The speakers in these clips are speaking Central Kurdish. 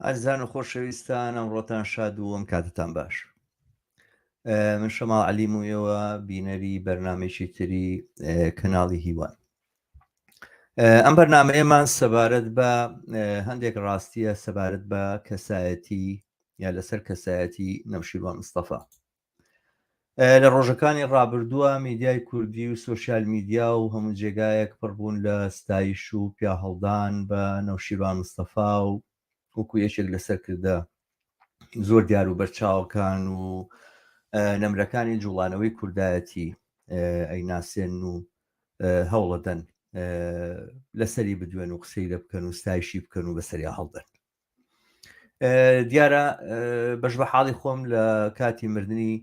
ئازیزان و خۆشەویستان، ئەمڕۆتان شاد و ئەم کاتتان باش. من شەماڵ عەلیموویەوە بینەری بەرنامەیەکی تری کەناڵی هیوان. ئەم بەرنامەیەمان سەبارەت بە هەندێک ڕاستیە سەبارەت بە کەسایەتی یا لەسەر کەسایەتی نەوشیروان مستەفا. لە ڕۆژەکانی ڕابردووە میدیای کوردی و سۆشیال میدیا و هەموو جێگایەک پڕبوون لە ستایش و پیاهەڵدان بە نەوشیروان مستەفا و وەکو یەکێک لەسەر کردە زۆر دیار و بەرچاوەکان و نەمرەکانی جوڵانەوەی کوردایەتی ئەیناسێن و هەوڵەدەن لەسەری بدوێن و قسەی لە بکەن و ستایشی بکەن و بەسەریا هەڵدەن. دیارە بەش بە حاڵی خۆم لە کاتی مردنی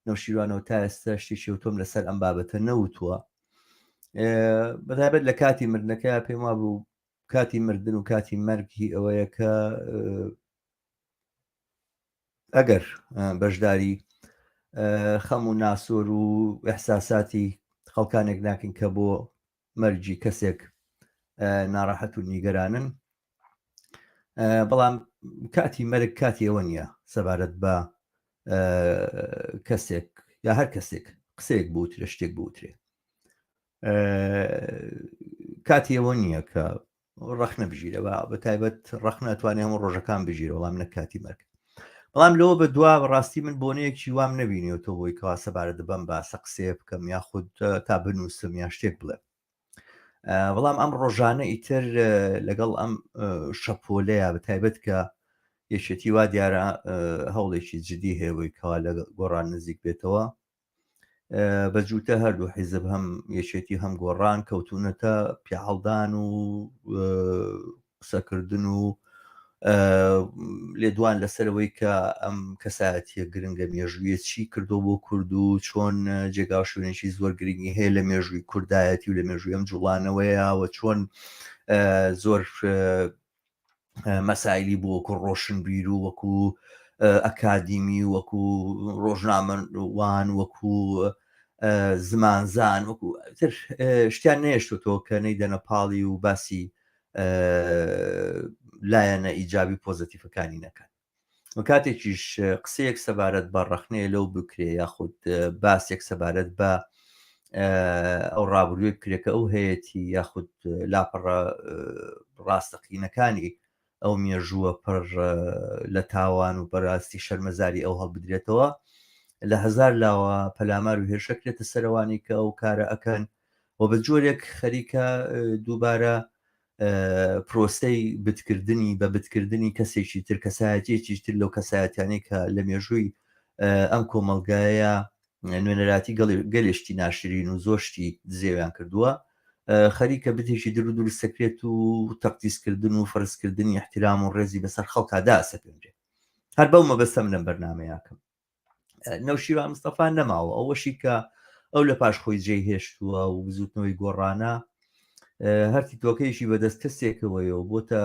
نەوشیروانەوە تا ئێستا شتێکی وتۆم لەسەر ئەم بابەتە نەوتووە. بەتایبەت لە کاتی مردنەکە پێم وابوو کاتی مردن و کاتی مەرگی ئەوەیە کە ئەگەر بەشداری خەم و ناسۆر و ئەحساساتی خەڵکانێک ناکەین کە بۆ مەرجی کەسێک ناڕەحەت و نیگەرانن، بەڵام کاتی مەرگ کاتی ئەوە نییە سەبارەت بە کەسێک یا هەر کەسێک قسەیەک بوترە شتێک بوترێ. کاتی ئەوە نییە کە ڕەخ نەبژیرە بە تایبەت ڕەخ ناتوانێت هەموو ڕۆژەکان بژیرە، وەڵام نە کاتی مەرگ. بەڵام لەوە بە دوا ڕاستی من بۆنەیەکی وام نەبینێتەوە بۆی کەوا سەبارەت بەم باسە قسێ بکەم یا خود تا بنووسم یا شتێک بڵێ. بەڵام ئەم ڕۆژانە ئیتر لەگەڵ ئەم شەپۆلەیە بە تایبەت کە یەکێتی وا دیارە هەوڵێکی جدی هەیەەوەی کەوا لە گۆڕان نزیک بێتەوە، بەجووتە هەردوو حیزب هەم یەکێتی هەم گۆڕان کەوتونەتە پیاهەڵدان و قسەکردن و لێدوان لەسەرەوەی کە ئەم کەسایەتیە گرنگە مێژوویە چی کردو بۆ کورد و چۆن جێگا شوێنێکی زۆر گرنگی هەیە لە مێژووی کوردایەتی و لە مێژووی ئەم جوڵانەوەیەوە چۆن زۆر مەسایلی بوو وەکو ڕۆشنبیر و وەکو ئەکادیمی وەکو ڕۆژنامەوان وەکو زمانزان وەکو شتیان نێشتۆ کە نەیدەنە پاڵی و باسی لایەنە ئیجابی پۆزتیفەکانی نەکەن. کاتێکیش قسەیەک سەبارەت بە ڕەخنەیە لەو بکرێ یاخود باسێک سەبارەت بە ئەو ڕابردووی بکرێکە ئەو هەیەی یاخود لاپەڕە ڕاستەقینەکانی ئەو مێژووە پڕ لە تاوان و بەڕاستی شەرمەزاری ئەو هەڵبدرێتەوە، لە هەزار لاوە پەلامار و هێرشەکرێتە سەروانی کە ئەو کارە ئەکەن و بە جۆرێک خەریکە دووبارە پرۆسەی بتکردنی بە بتکردنی کەسێکی تر کەسایەتێکی تر لەو کەسایەتیانەی کە لە مێژووی ئەم کۆمەلگایە نوێنەراتی گەلێشتی ناشرین و زۆشتی دزێویان کردووە، خەریکە بتێکی در سەکرێت و تەقدیسکردن و فەرزکردنی احترام و ڕێزی بەسەر خەڵکادا سەپێنرێت. هەر بەو مەبەستەم لەم بەرنامەیەکەم. نەوشیروان مستەفا نەماوە، ئەوەشی کە ئەو لە پاش خۆی جێی هێشتووە و بزوتنەوەی گۆڕانە هەرتی تۆکەیشی بەدەست کەسێکەوەیەوە بۆتە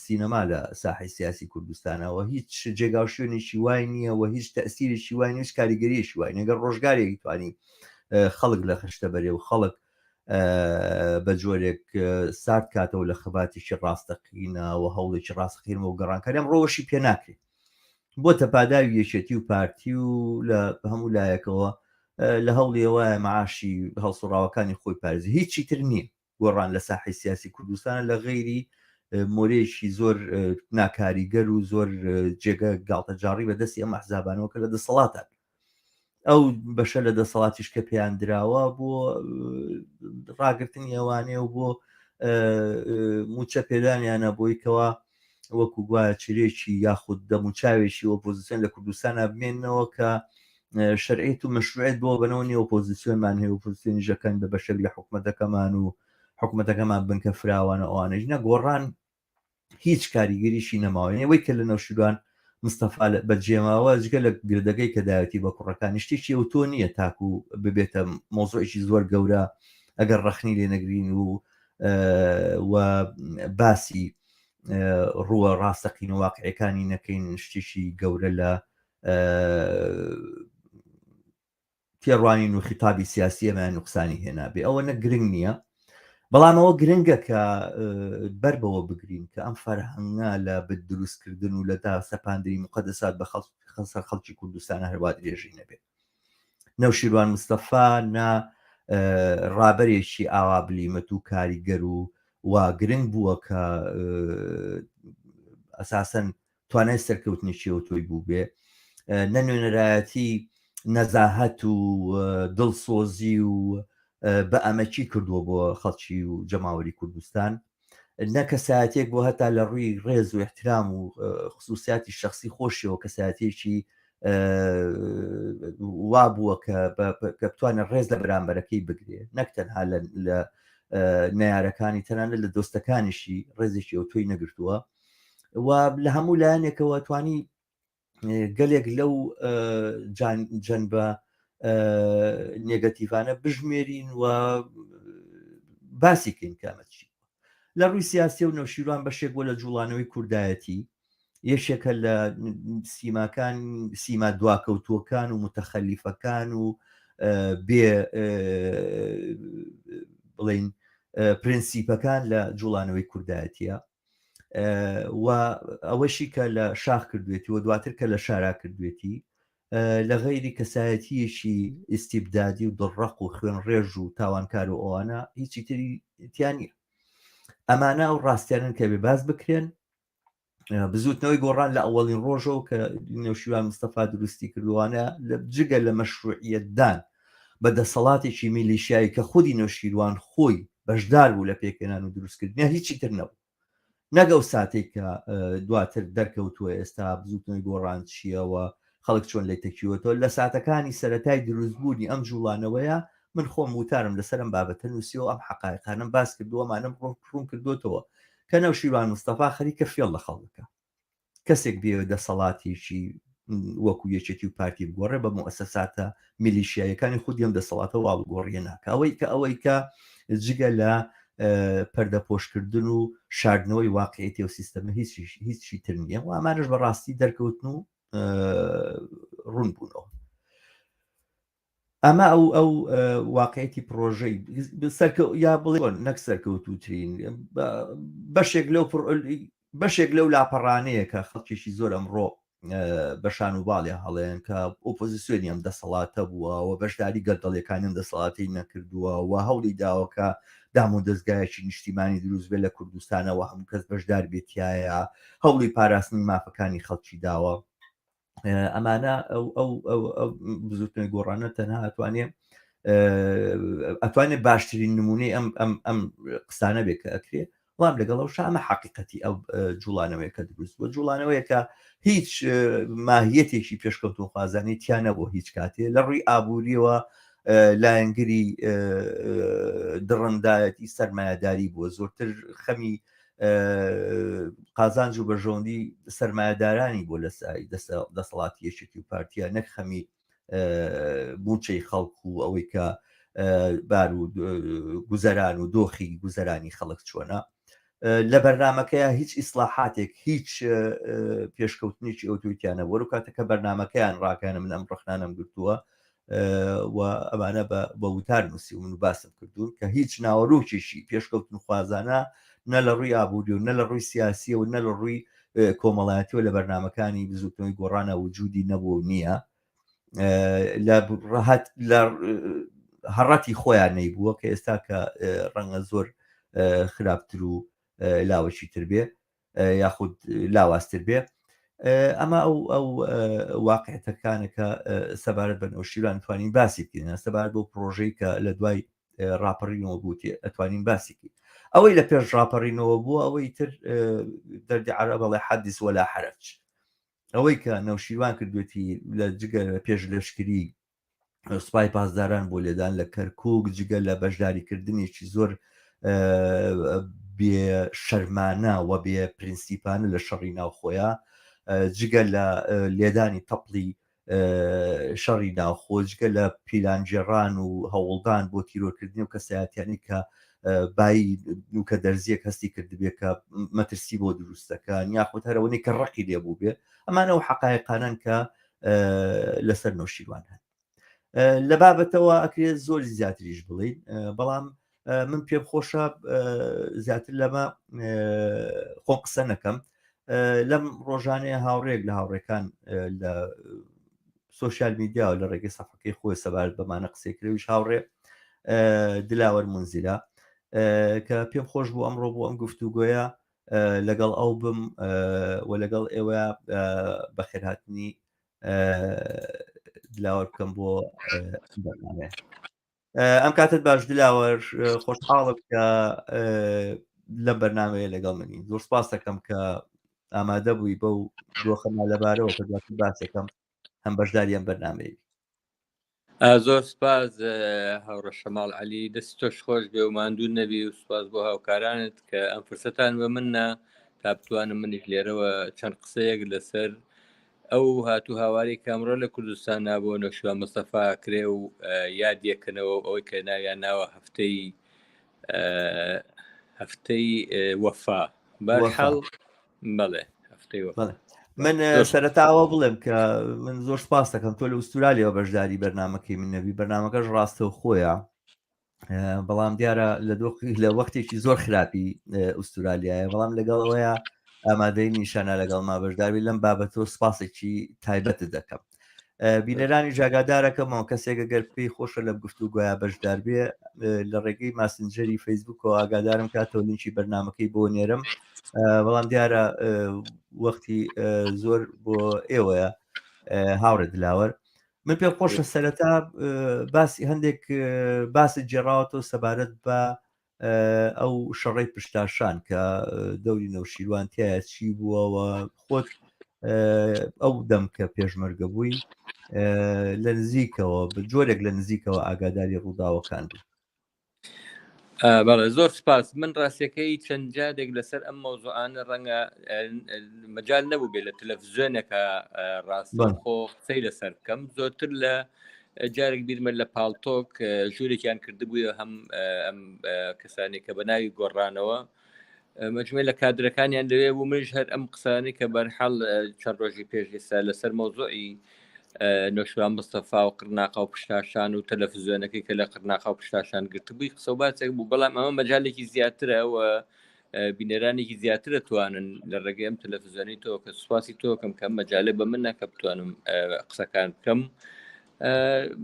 سینەما لە ساحی سیاسی کوردستانەوە هیچ جێگا شوێنێکی وای نییە و هیچ تەسیرێکی وای هیچ کاریگەریەکی وای نەگەر ڕۆژگارێکی توانی خەڵک لە خشتە بەرێ و خەڵک بە جۆرێک سارد کاتەوە لە خەباتێکی ڕاستەقینەوە هەوڵێکی ڕاستەقینەوە و گەڕانکاریان ڕۆوەشی پێ ناکرێت بۆ تەپاداوی یەکێتی و پارتی و لە هەموو لایەکەوە لە هەوڵیەوە معاشی هەڵسوڕاوەکانی خۆی پارێزی هیچی تر نییە. گۆڕان لە ساحی سیاسی کوردستانە لە غەیری مۆرێکی زۆر ناکاریگەر و زۆر جێگە گاڵتەجاڕی بەدەستی ئەم ئەحزابانەوە کە لە دەسەڵاتان ئەو بەشە لە دەسەڵاتیش کە پێیان دراوە بۆ ڕاگررتنی ئەوانێ و بۆ موچە پێدانیانە بۆی کەوا وەکو گوایە چرێکی یاخود دەموچاوێکی ئۆپۆزیسیۆن لە کوردستانە بمێنەوە کە شەرعیت و مەشروعیت بۆ بنەوەنی ئۆپۆزیسیۆنمان هەیە ئۆپۆزیسیۆنی ژەکەن بە بەشێک لە حکوومەتەکەمان و حکوومەتەکەمان بنکە فراوانە ئەوانەی نە گۆڕان هیچ کاریگەریشی نەماوەیە وەی کە لە نەوشیروان مستەفا بەجێماوە جگە لە گردەکەی کە داوەتی بە کوڕەکانی شتێکی ئەو تۆ نییە تاکو ببێتە مۆزوعێکی زۆر گەورە ئەگەر ڕەخنی لێ نەگرین و باسی ڕووە ڕاستەقین و واقعەکانی نەکەین شتێکی گەورە لە تێڕوانین و خیتابی سیاسی ئەمان نوقسانی هێنابێ ئەوە نە گرنگ نییە، بەڵام ئەوە گرنگە کە بەربەوە بگرین کە ئەم فەرهەنگا لە دروستکردن و لە دا سەپاندنی مقەدەسات بە خەڵکی کوردستانە هەروە درێژی نەبێت. نەوشیروان مستەفا نا ڕابەرێکی ئاوا بلیمەت و کاریگەر و وا گرنگ بووە کە ئەساسەن توانای سەرکەوتنیشیەوە تۆی بوو بێ، نەنوێنەرایەتی نەزاهەت و دڵسۆزی و بە ئەمەکی کردووە بۆ خەڵکی و جەماوەری کوردستان، نە کەسایەتێک بۆ هەتا لە ڕووی ڕێز و احترام و خصوصیاتی شخصی خۆشیەوە کەسایەتێکی وا بووە کە بتوانە ڕێز لە بەرامبەرەکەی بگرێ، نەک تەنها لە نەیارەکانی تەنانە لە دۆستەکانیشی ڕێزێکی ئەو تۆی نەگرتووە و لە هەموو لایەنێکەوە توانی گەلێک لەو جەنبە نێگەتیڤانە بژمێرین و باسیکەین کامەچی لە ڕووی سیاسی و نەوشیروان بەشێک بۆ لە جوڵانەوەی کوردایەتی، یەکێکە لە سیماکان سیما دواکەوتووەکان و متەخەلیفەکان و بێ بڵین پرینسیپەکان لە جوڵانەوەی کوردایەتیە و ئەوەشی کە لە شاخ کردوێتی و دواتر کە لە شارا کردوێتی لە غەیری کەسایەتیەکی ئیستیبدادی و دڵڕق و خوێن ڕێژ و تاوانکار و ئەوانە هیچی تری تیانە. ئەمانە و ڕاستیانن کە بێ باز بکرێن بزوتنەوەی گۆڕان لە ئەوەڵین ڕۆژەوە کە نەوشیروان مستەفا دروستی کردوانە لە جگە لە مەشروعیەتدان بە دەسەڵاتێکی میلیشیایی کە خودی نەوشیروان خۆی بەشدار بوو لە پێکێنان و دروستکردنیە هیچی تر نەبوو، نەگە و ساتێک کە دواتر دەرکەوتووە ئێستا بزوتنەوەی گۆڕان چیەوە خەڵک چۆن لی تەکیوەتەوە لە ساتەکانی سەرەتای دروستبوونی ئەم جوڵانەوەیە من خۆم وتارم لەسەرم بابەتە نووسیەوە ئەم حقایقانم باس کردووەمانم ڕوون کردوتەوە کە نەوشیروان مستەفا خەریکە فێڵ لە خەڵکە کەسێک بێ دەسەڵاتێکی وەکو یەکێتی و پارتی بگۆڕێ بە مؤسساتە میلیشیایەکانی خودیم دەسەڵاتە واڵگۆڕیە ناکە ئەوەی کە جگە لە پەردەپۆشکردن و شاردنەوەی واقعیەتی و سیستەمە هیچی تر نییە و ئەمانش بەڕاستی دەرکەوتن و ڕوون بوونەوە. ئەمە ئەو واقعیەتی پرۆژەی یا بڵێ نەک سەرکەوتوترین بەشێک لەو لاپەڕانەیە کە خەڵکیێکی زۆر ئەمڕۆ بەشان و باڵێ هەڵێن کە ئۆپۆزیسیۆنی ئەم دەسەڵاتە بووە و بەشداری گەردەڵیەکانیان دەسەڵاتی نەکردووە و هەوڵی داوەکە دام و دەستگایەکی نیشتیمانی دروست بێت لە کوردستانەوە هەموو کەس بەشدار بێتایە هەوڵی پاراستنی مافەکانی خەڵکی داوە. ئەمانە ئەو بزوتنەوەی گۆڕانە تەنها ئەتوانێت باشترین نمونەی ئەم قسانە بێت کە ئەکرێت وام لەگەڵەوە شامە حقیقەتی ئەو جوڵانەوەی کە دروست بووە جوڵانەوەی کە هیچ ماهیەتێکی پێشکەوتن خوازانی تیانە بۆ هیچ کاتێ لە ڕووی ئابوووریەوە لایەنگری دڕندایەتی سەرمایهداری بووە زۆرتر خەمی قازانج و بەژۆندی سەرمایهدارانی بۆ لە سای دەسەڵاتی یەکێتی و پارتیا نەک خەمی موچەی خەڵکو و ئەوەی کە بار و گوزەران و دۆخی گوزەرانی خەڵک چۆنە لە بەرنمەکەیە هیچ ئیسلاحاتێک هیچ پێشکەوتنیی ئۆتۆریتیانە وەرو کاتەکە بەرنمەکەیان ڕاکانە من ئەم ڕخنانم گرتووە و ئەمانە بە وتار نووسی و من باسم کردوون کە هیچ ناوەڕووکێکی پێشکەوتن خوازانە نە لە ڕووی ئابووری و نە لە ڕووی سیاسی و نە لە ڕووی کۆمەڵایەتیەوە لە بەرنمەکانی بزوتنەوەی گۆڕانە وجودی نەبوو نییە لە هەڕەتی خۆیان نەیبووە کە ئێستا کە ڕەنگە زۆر خراپتر و لاوەشی تر بێ یاخود لاوااستر بێ. ئەمە ئەو واقعەتەکانەکە سەبارەت بە نەوشیروان توانین باسی بکەین سەبارەت بۆ پرۆژەی کە لە دوای ڕاپەڕینەوە بووتی ئەتوانین باسیکی ئەوەی لە پێش ڕاپەڕینەوە بووە ئەوەی تر دەردی عەرە بەڵێ حەدیث وەلا حەرەج ئەوەی کە نەوشیروان کردوێتی لە جگە پێش لەشکری سوپای پاسداران بۆ لێدان لە کەرکووک جگە لە بەشداریکردنێکی زۆر بێ شەرمانە و بێ پرینسیپانە لە شەڕی ناوخۆیە جگە لە لێدانی تەپڵی شەڕی ناوخۆ جگە لە پیلانجێڕان و هەوڵدان بۆ تیرۆرکردنی و کەسایەتیانی کە بای نوکە دەرزیەک هەستی کردبێ کە مەترسی بۆ دروستەکان یاخود هەرەوەی کە ڕقی لێبوو بێ ئەمانە و حقایقانن کە لەسەر نەوشیروان هەن لە بابەتەوە ئەکرێت زۆر زیاتریش بڵین بەڵام من پێم خۆشە زیاتر لەمە خۆم قسە نەکەم. لەم ڕۆژانەیە هاوڕێک لە هاوڕێکان لە سوۆسیال میدیا و لە ڕێگەی سەفحەکەی خۆی سەبارەت بەمانە قسەیکردەوەیش هاوڕێ دلاوەر مونزیلا کە پێم خۆش بوو ئەمڕۆ بۆ ئەم گفتوگۆیە لەگەڵ ئەو بم و لەگەڵ ئێوە بەخێرهاتنی دلاوەر بکەم بۆ بەرنامەیە. ئەم کاتت باش دلاوەر، خۆشحاڵم کە لەم بەرنامەیە لەگەڵ منی. زۆر سپاس دەکەم کە ئامادە بووی بەو دۆخەما لەبارەوە کە دواتر باسەکەم هەم بەشداری ئەم بەرنامەیە. زۆر سپاس هاوڕە شەماڵ عەلی، دەستی تۆش خۆش بێ و ماندوو نەبی، و سپاس بۆ هاوکارانت کە ئەم فرسەتان بە منە تا بتوانم منیش لێرەوە چەند قسەیەک لەسەر ئەو هاتوو هاواری کامڕۆ لە کوردستان نابووە نەوشیوان مستەفا کرێ و یادیەکەنەوە ئەوەی کە ناویان ناوە هەفتەی وەفا. بەرحەڵ بەڵێ هەفتەی وەفا. من سەرەتاوە بڵێم کە من زۆر سپاس دەکەم تۆ لە ئوسترالیەوە بەشداری بەرنمەکەی من نەبی. بەرنمەکەش ڕاستەوە خۆیە، بەڵام دیارە لە وەختێکی زۆر خراپی ئوسترالیایە، بەڵام لەگەڵەوەیە ئامادەی نیشانە لەگەڵ ما بەشداری لەم بابەتەوە سپاسێکی تایبەت دەکەم. بینەرانی جاگادارەکەمەوە کەسێکە گەر پێی خۆشە لە گفتوگۆیە بەشدار بێ لە ڕێگەی ماسنجەری فەیسبوکەوە ئاگادارم کاتەوە لینکی بەرنمەکەی بۆ نێرم، بەڵام دیارە وەختی زۆر بۆ ئێوەیە هاوڕێ دلاوەر. من پێم خۆشە سەرەتا باسی هەندێک باسی جێڕاوەتەوە سەبارەت بە ئەو شەڕەی پشتاشان کە دەوری نەوشیروانتیایە چی بووەوە، خۆت ئەو دەم کە پێشمەرگە بووی لە نزیکەوە جۆرێک لە نزیکەوە ئاگاداری ڕووداوەکان بوو. بەڵێ زۆر سپاس. من ڕاستیەکەی چەند جارێک لەسەر ئەم مەوزوعانە ڕەنگە مەجال نەبوو بێ لە تەلەڤیزیۆنێکە ڕاستەوخۆ قسەی لەسەر بکەم. زۆرتر لە جارێک بیرمە لە پاڵتۆک ژوورێکیان کردبووە هەم ئەم کەسانی کە بە ناوی گۆڕانەوە مەجموعی لە کادرەکانیان لەوێ بوو. منیش هەر ئەم قسانی کە بەرحەڵ چەند ڕۆژی پێش ئێستا لەسەر مەوزوعی نۆشیروان مستەفا و قرناقا و پشتاشان و تەلەڤیزیۆنەکەی کە لە قرناقا و پشتاشان گرتبووی قسە و باسێک بوو، بەڵام ئەمە مەجالێکی زیاترە و بینەرانێکی زیاترە توانن لە ڕێگەی ئەم تەلەڤیزیۆنی تۆ کە سوپاسی تۆکەم کەم مەجالێ بە من نەکە بتوانم قسەکان بکەم.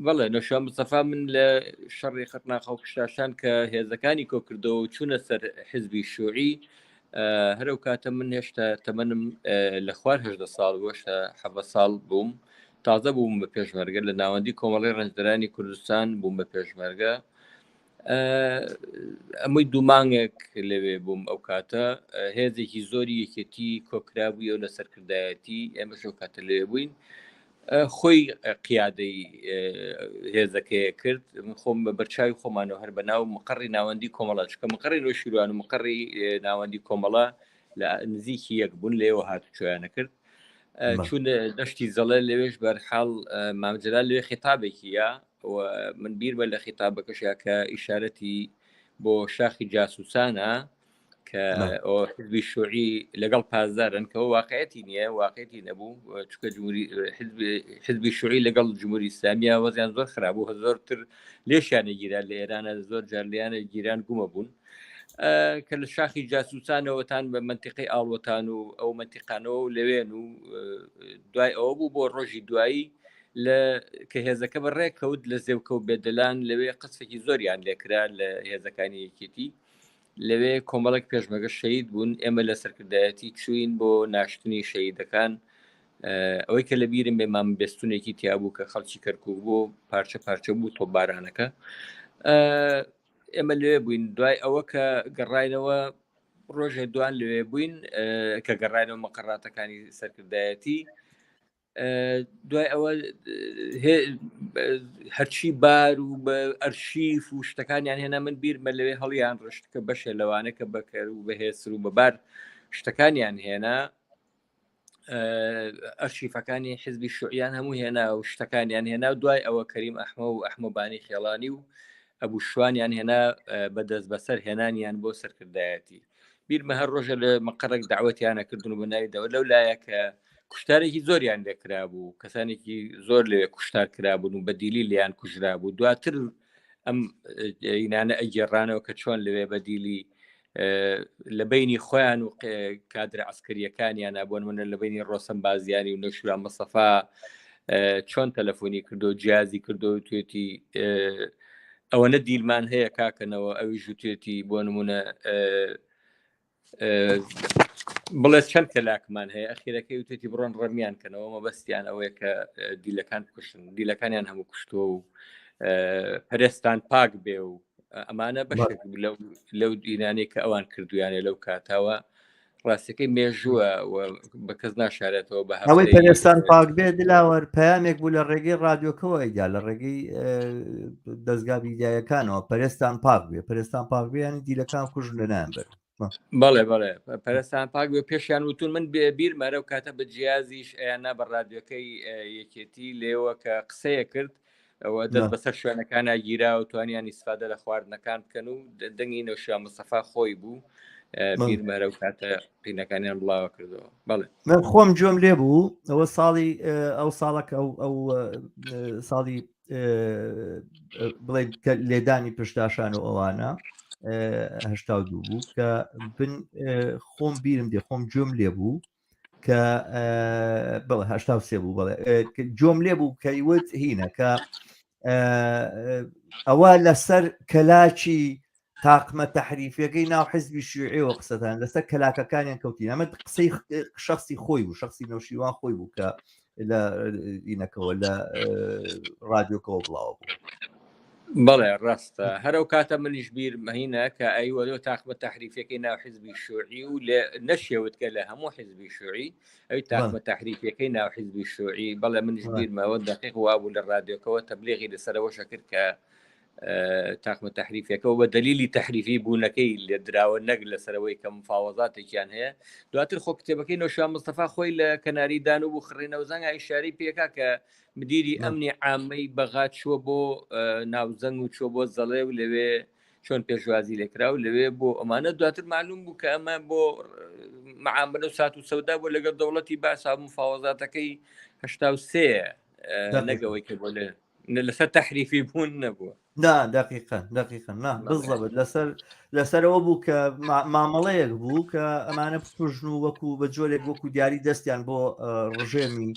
بەڵێ نۆشیروان مستەفا من لە شەڕی قرناقا و پشتاشان کە هێزەکانی کۆکردەوە و چوونە سەر حیزبی شووعی، هەرو کاتە من هێشتا تەمەنم لە خوار 18 ساڵ هێشتا 7 ساڵ بووم، تازە بووم بە پێشمەرگە لە ناوەندی کۆمەڵی ڕەنجدەرانی کوردستان بووم بە پێشمەرگە. ئەمەی دوومانگێک لەوێ بووم ئەو کاتە، هێزێکی زۆری یەکێتی کۆکرابووی و لە سەرکردایەتی ئێمەش ئەو کاتە لەوێ بووین. خۆی قیادەی هێزەکەیە کرد، من خۆم بە بەرچاوی خۆمانەوە هەر بە ناو مقڕی ناوەندی کۆمەڵە چکە مقڕی نۆشیروان و مقڕی ناوەندی کۆمەڵە لە نزیکی یەک بوون، لێوە هاتوچۆیانە کرد. چون دەشتی زەڵێ لەوێش بەرحاڵ مامجلال لێ خیتابێکیە و من بیرمە لە خیتابەکەشیا کە ئیشارەتی بۆ شاخی جاسوسانە کە حزبی شووعی لەگەڵ پازدارن کە واقعەتی نییە، واقعەتی نەبوو، چکە حزبی شووعی لەگەڵ جمهوری ئیسلامیە وەزیان زۆر خراپبوو، زۆرتر لێشیانە گیران لە ئێرانە زۆر جارلیانە گیران گومە بوون کە لە شاخی جاسوسانەوەتان بە منتیقی ئاڵوەتان و ئەو منتیقانەوە و لەوێن و دوای ئەوە بوو بۆ ڕۆژی دوایی کە هێزەکە بەڕێکەوت لە زێوکە و بێدەلان لەوێ قسفێکی زۆریان لێکرا لە هێزەکانی یەکێتی، لەوێ کۆمەڵک پێشمەگە شەید بوون. ئێمە لە سەرکردایەتی چوین بۆ ناشتنی شەیدەکان، ئەوەی کە لە بیرم بێ مام بێستونێکی تیابوو کە خەڵکی کەرکوو بوو پارچە پارچە بوو تۆ بارانەکە. ئێمە لێ بووین. دوای ئەوە کە گەڕاینەوە ڕۆژێ دوان لێ بووین کە گەڕاینەوە مەقڕاتەکانی سەرکردایەتی، دوای ئەوە هەرچی بار و بە ئەرشیف و شتەکانیان هێنا، من بیرمە لەوێ هەڵیان ڕشت کە بەشێ لەوانە کە بەکەر و بەهێسر و بەبار شتەکانیان هێنا، ئەرشیفەکانی حزبی شووعیان هەموو هێنا و شتەکانیان هێنا. و دوای ئەوە کەریم ئەحمە و ئەحمەبانی خێڵانی و ئەبوو شوانیان هێنا بەدەست بەسەر هێنانیان بۆ سەرکردایەتی. بیرمە هەر ڕۆژە لە مەقڕێک داوەتیانە کردن و بە ناویدەوە لەو لایە کە کوشتارێکی زۆریان لێکرا بوو، کەسانێکی زۆر لێ کوشتار کرابوون و بەدیلی لیان کوژرا بوو. دواتر ئەم ئینانە ئەگێڕانەوە کە چۆن لەوێ بەدیلی لە بینی خۆیان و کادرە عسکریەکانیان بۆن منە لە بینی ڕۆسم بازیانی و نەشوران مەسەفا چۆن تەلەفۆنی کردو جیازی کردو توێتی ئەوەنە دیلمان هەیە کاکەنەوە ئەوی ژوتێتی بۆ نمونە بڵێ چەند کەلاکمان هەیە ئەخیرەکەی وتێتی بڕۆن ڕەمیان کەنەوە مەبەستیان ئەوەیە کە دیلەکان کوشن دیلەکانیان هەموو کوشتووە و پەرێستان پاک بێ و ئەمانە بەشێک لەو دینانەی کە ئەوان کردویانێ لەو کاتاوە ڕاستەکەی مێژووە بە کەس ناشارێتەوە بە ئەوەی پەرێستان پاک بێ دلاوەر پەیامێک بوو لە ڕێگەی رادیۆکەوە ئەیدا لە ڕێگەی دەستگا میدیایەکانەوە پەرێستان پاک بێ پەرێستان پاک بێ ینی دیلەکان کوژن لەنایان بەر بەڵێ بەڵێ پەرستان پاک بێ پێشیان وتون من بیر مەرە و کاتە بە جیازیش ئەیاننا بە رادیۆکەی یەکێتی لێوە کە قسەیە کرد ئەوە دەست بەسەر شوێنەکانە گیرا و توانیان ئیسفادە لە خواردنەکان بکەن و دەنگی نەوشیا مستەفا خۆی بوو بیر مەرە و کاتە قینەکانیان بڵاوە کردەوە بەڵێ من خۆم جۆم لێ بوو ئەوە ساڵی ئەو ساڵک ئەو ساڵی بڵێ لێدانی پشتاشان و ئەوانە هشتا دوو بوو کە بن خۆم بیرم دێ خۆم جۆم لێ بوو کە بڵێ هشتا سێ بوو بڵێ جۆم لێ بوو کە یوت هینە کە ئەوە لەسەر کەلاکی تاقمە تەحریفەکەی ناو حزبی شیوعیەوە قسەتان لەسەر کەلاکەکانیان کەوتین ئەمە قسەی شخصی خۆی بوو شخصی نەوشیوان خۆی بوو کە لە ئینەکەەوە لە رادیۆکەوە بڵاوە بوو بەڵێ ڕاستە هەرو کاتە منیش بیر مەهینە کە ئەیوەلو تاقمە تەحریفەکەی ناو حزبی شوعی و لە نەشێوتکە لە هەموو حزبی شوعی ئەوی تاقمە تەحریفەکەی ناو حزبی شوعی بەڵێ منیش بیرمەوە دقیق وابوو لە رادیۆکەوە تەبلیغی لەسەرەوەشە کرد کە تاقمە تەحریفەکەەوە بە دلیلی تەحریفی بوونەکەی لێ دراوە نەک لەسەرەوەی کە مفاوەزاتێکیان هەیە دواتر خۆ کتێبەکەی نەوشا مستەفا خۆی لە کەناری دان و بوو خڕێنەوە زەنگ ئیشاری پێکا کە مدیری ئەمنی عامەی بەغات چووە بۆ ناوزەنگ و چوە بۆ زەڵێ و لەوێ چۆن پێشوازی لێکرا و لەوێ بۆ ئەمانە دواتر معلوم بوو کە ئەمە بۆ معاملە و سات و سەودا بۆ لەگەڵ دەوڵەتی باسا مفاوەزاتەکەی هشتا سێ نەگەوەی کە بۆ لەسەر تەحریفی بوون نەبووە دقیقا بالضبط لەسەرەوە بوو کە مامەڵەیەک بوو کە ئەمانە پژن و وەکو بە جۆرێک وەکو دیاری دەستیان بۆ ڕژێمی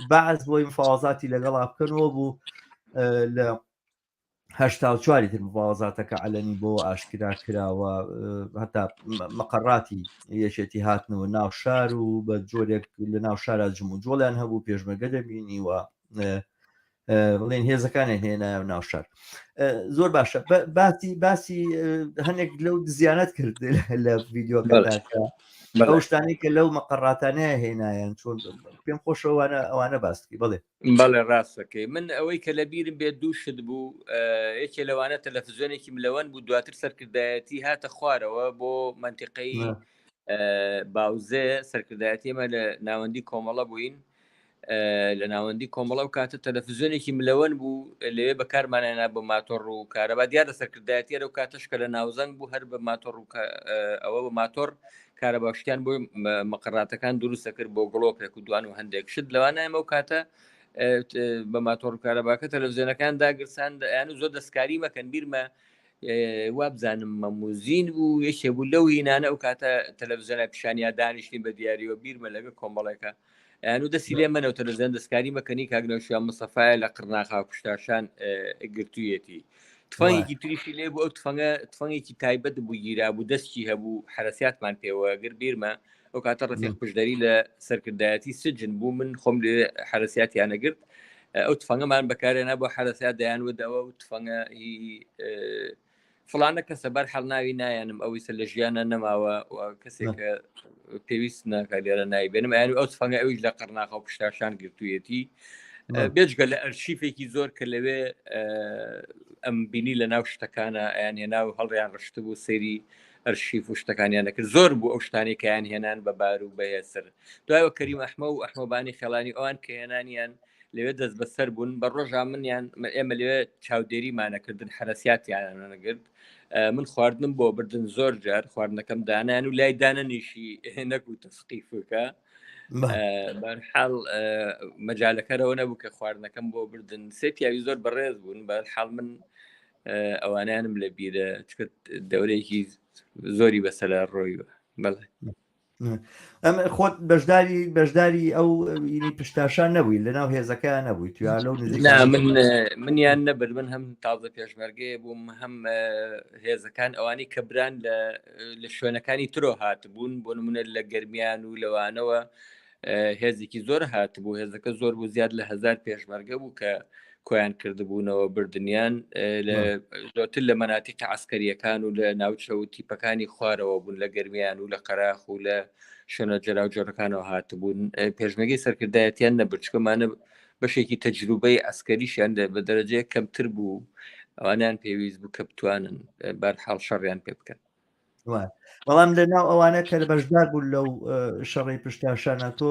باز بۆی مفاوەزاتی لەگەڵا بکەنەوە بوو لە هشتا چواری تر مفاوەزاتەکە علەنی بۆ ئاشکرا کراوە هەتا مەقەڕاتی یەکێتی هاتنەوە ناو شار و بە جۆرێک لە ناو شارە جمو جۆڵیان هەبوو پێشمەگە دەبینی و بڵێن هێزەکانیان هێنایە ناو شار زۆر باشە باسی هەنێک لەو زیانەت کرد لە ڤیددیۆکەکە ئەو شتانی کە لەو مەقەڕاتانەیە هێنایەن چۆن پێم خۆشەوانە ئەوانە باسکی بەڵێ ڕاستەکەی من ئەوەی کە لە بیرم بێت دووشت بوو یەکێ لەوانە تەلەڤیزیۆنێکی ملەوەن بوو دواتر سەرکردایەتی هاتە خوارەوە بۆ منتیقەی باوزێ سەرکردایەتی ئێمە لە ناوەندی کۆمەڵە بووین لە ناوەندی کۆمەڵە و کاتە تەلەڤیزیۆنێکی ملەوەن بوو لەوێ بەکارمانێنا بە ماتۆڕ و کارەبا دیارە سەرکردایەتیە لەو کاتەشکە لە ناوزەنگ بوو هەر بە ماتۆڕ ئەوە بە ماتۆڕ کارە باشتیان بۆ مەقەڕاتەکان دروستە کرد بۆ گڵۆپێک و دوان و هەندێک شت لەوانە ئەمە و کاتە بە ماتۆڕ کارەباکە تەلەڤیزیۆنەکان داگرسان یان زۆر دەستکاری مەکەن بیرمە وابزانم مەموزین بوو یەکێ بوو لەو هینانە ئەو کاتە تەلەڤیزیۆنە پیشانیا دانیشتین بە دیاریەوە بیرمە لەگە کۆمەڵێکە و دەستی لێ منەوە تەلەڤیزیۆن دەستکاری مەکەنی کاگنەوشیان مستەفای لە قرناخا کوشتاشان گرتوویەتی تفەنگێکی تریشی لێ بوو ئەو تفەنگێکی تایبەت بوو گیرا بوو دەستی هەبوو حرەسیاتمان پێوە گر بیرمە ئەو کاتە ڕفیق پشدەری لە سەرکردایەتی سجن بوو من خۆم لێ حرەسیاتیانەگرت ئەو تفەنگەمان بەکارێنا بۆ حرەسیات دەیانوەدەوە و تفەنگە فڵانە کەسە بەر حەڵ ناوی نایەنم ئەوی سەر لە ژیانە نەماوە کەسێکە پێویست ناکە لێرە نایبێنم یان ئەو تفەنگە ئەویش لە قەرناخە و پشتاشان گرتوویەتی بێجگە لە ئەرشیفێکی زۆر کە لەوێ ئەم بینی لە ناو شتەکانە یان هێنا و هەڵڕیان ڕشت بوو سەیری ئەرشیف و شتەکانیان دەکرد زۆر بوو ئەو شتانی کەیان هێنان بە بار و بەهێسر دوایەوە کەریم ئەحمە و ئەحمەبانی خێڵانی ئەوان کە هێنانیان لەوێ دەست بەسەر بوون بە ڕۆژان منیان ئێمە لەوێ چاودێریمانەکردن حرەسیاتیان نەگرت من خواردنم بۆ بردن زۆر جار خواردنەکەم دانان و لای دانەنیشی نەکو تەسقیفەکە بەرحاڵ مەجالەکەرەوە نەبوو کە خواردنەکەم بۆ بردن سێتیاوی زۆر بەڕێز بوون بەرحاڵ من ئەوانیانم لە بیرە دەورەیەکی زۆری بەسەلا ڕۆیوە. بەڵێ ئەمە خۆت بەشداری ئەو ینی پشتاشان نەبووی لەناو هێزەکەیان نەبووی تویا لەو منیان نەبر من هەم تازە پێشمەرگەیە بووم هەم هێزەکان ئەوانەی کە بران لە شوێنەکانی ترۆ هاتبوون بۆ نمونە لە گەرمیان و لەوانەوە هێزێکی زۆر هاتبوو هێزەکە زۆر بوو زیاد لە 1000 پێشمەرگە بوو کە کۆیان کردبوونەوە بردنیان زۆرتر لە مەناتیقی عسکەریەکان و لە ناوچە و تیپەکانی خوارەوە بوون لە گەرمیان و لە قەراخ و لە شوێنە جەراو جۆرەکانەوە هاتبوون پێشمەرگەی سەرکردایەتیان نەبرچکەمانە بەشێکی تەجروبەی ئەسکەریشیان بە دەرەجەیە کەمتر بوو ئەوانیان پێویست بوو کە بتوانن بەرحاڵ شەڕیان پێ بکەن. بەڵام لەناو ئەوانە کە لە بەشدار بوون لەو شەڕی پشتاشانە تۆ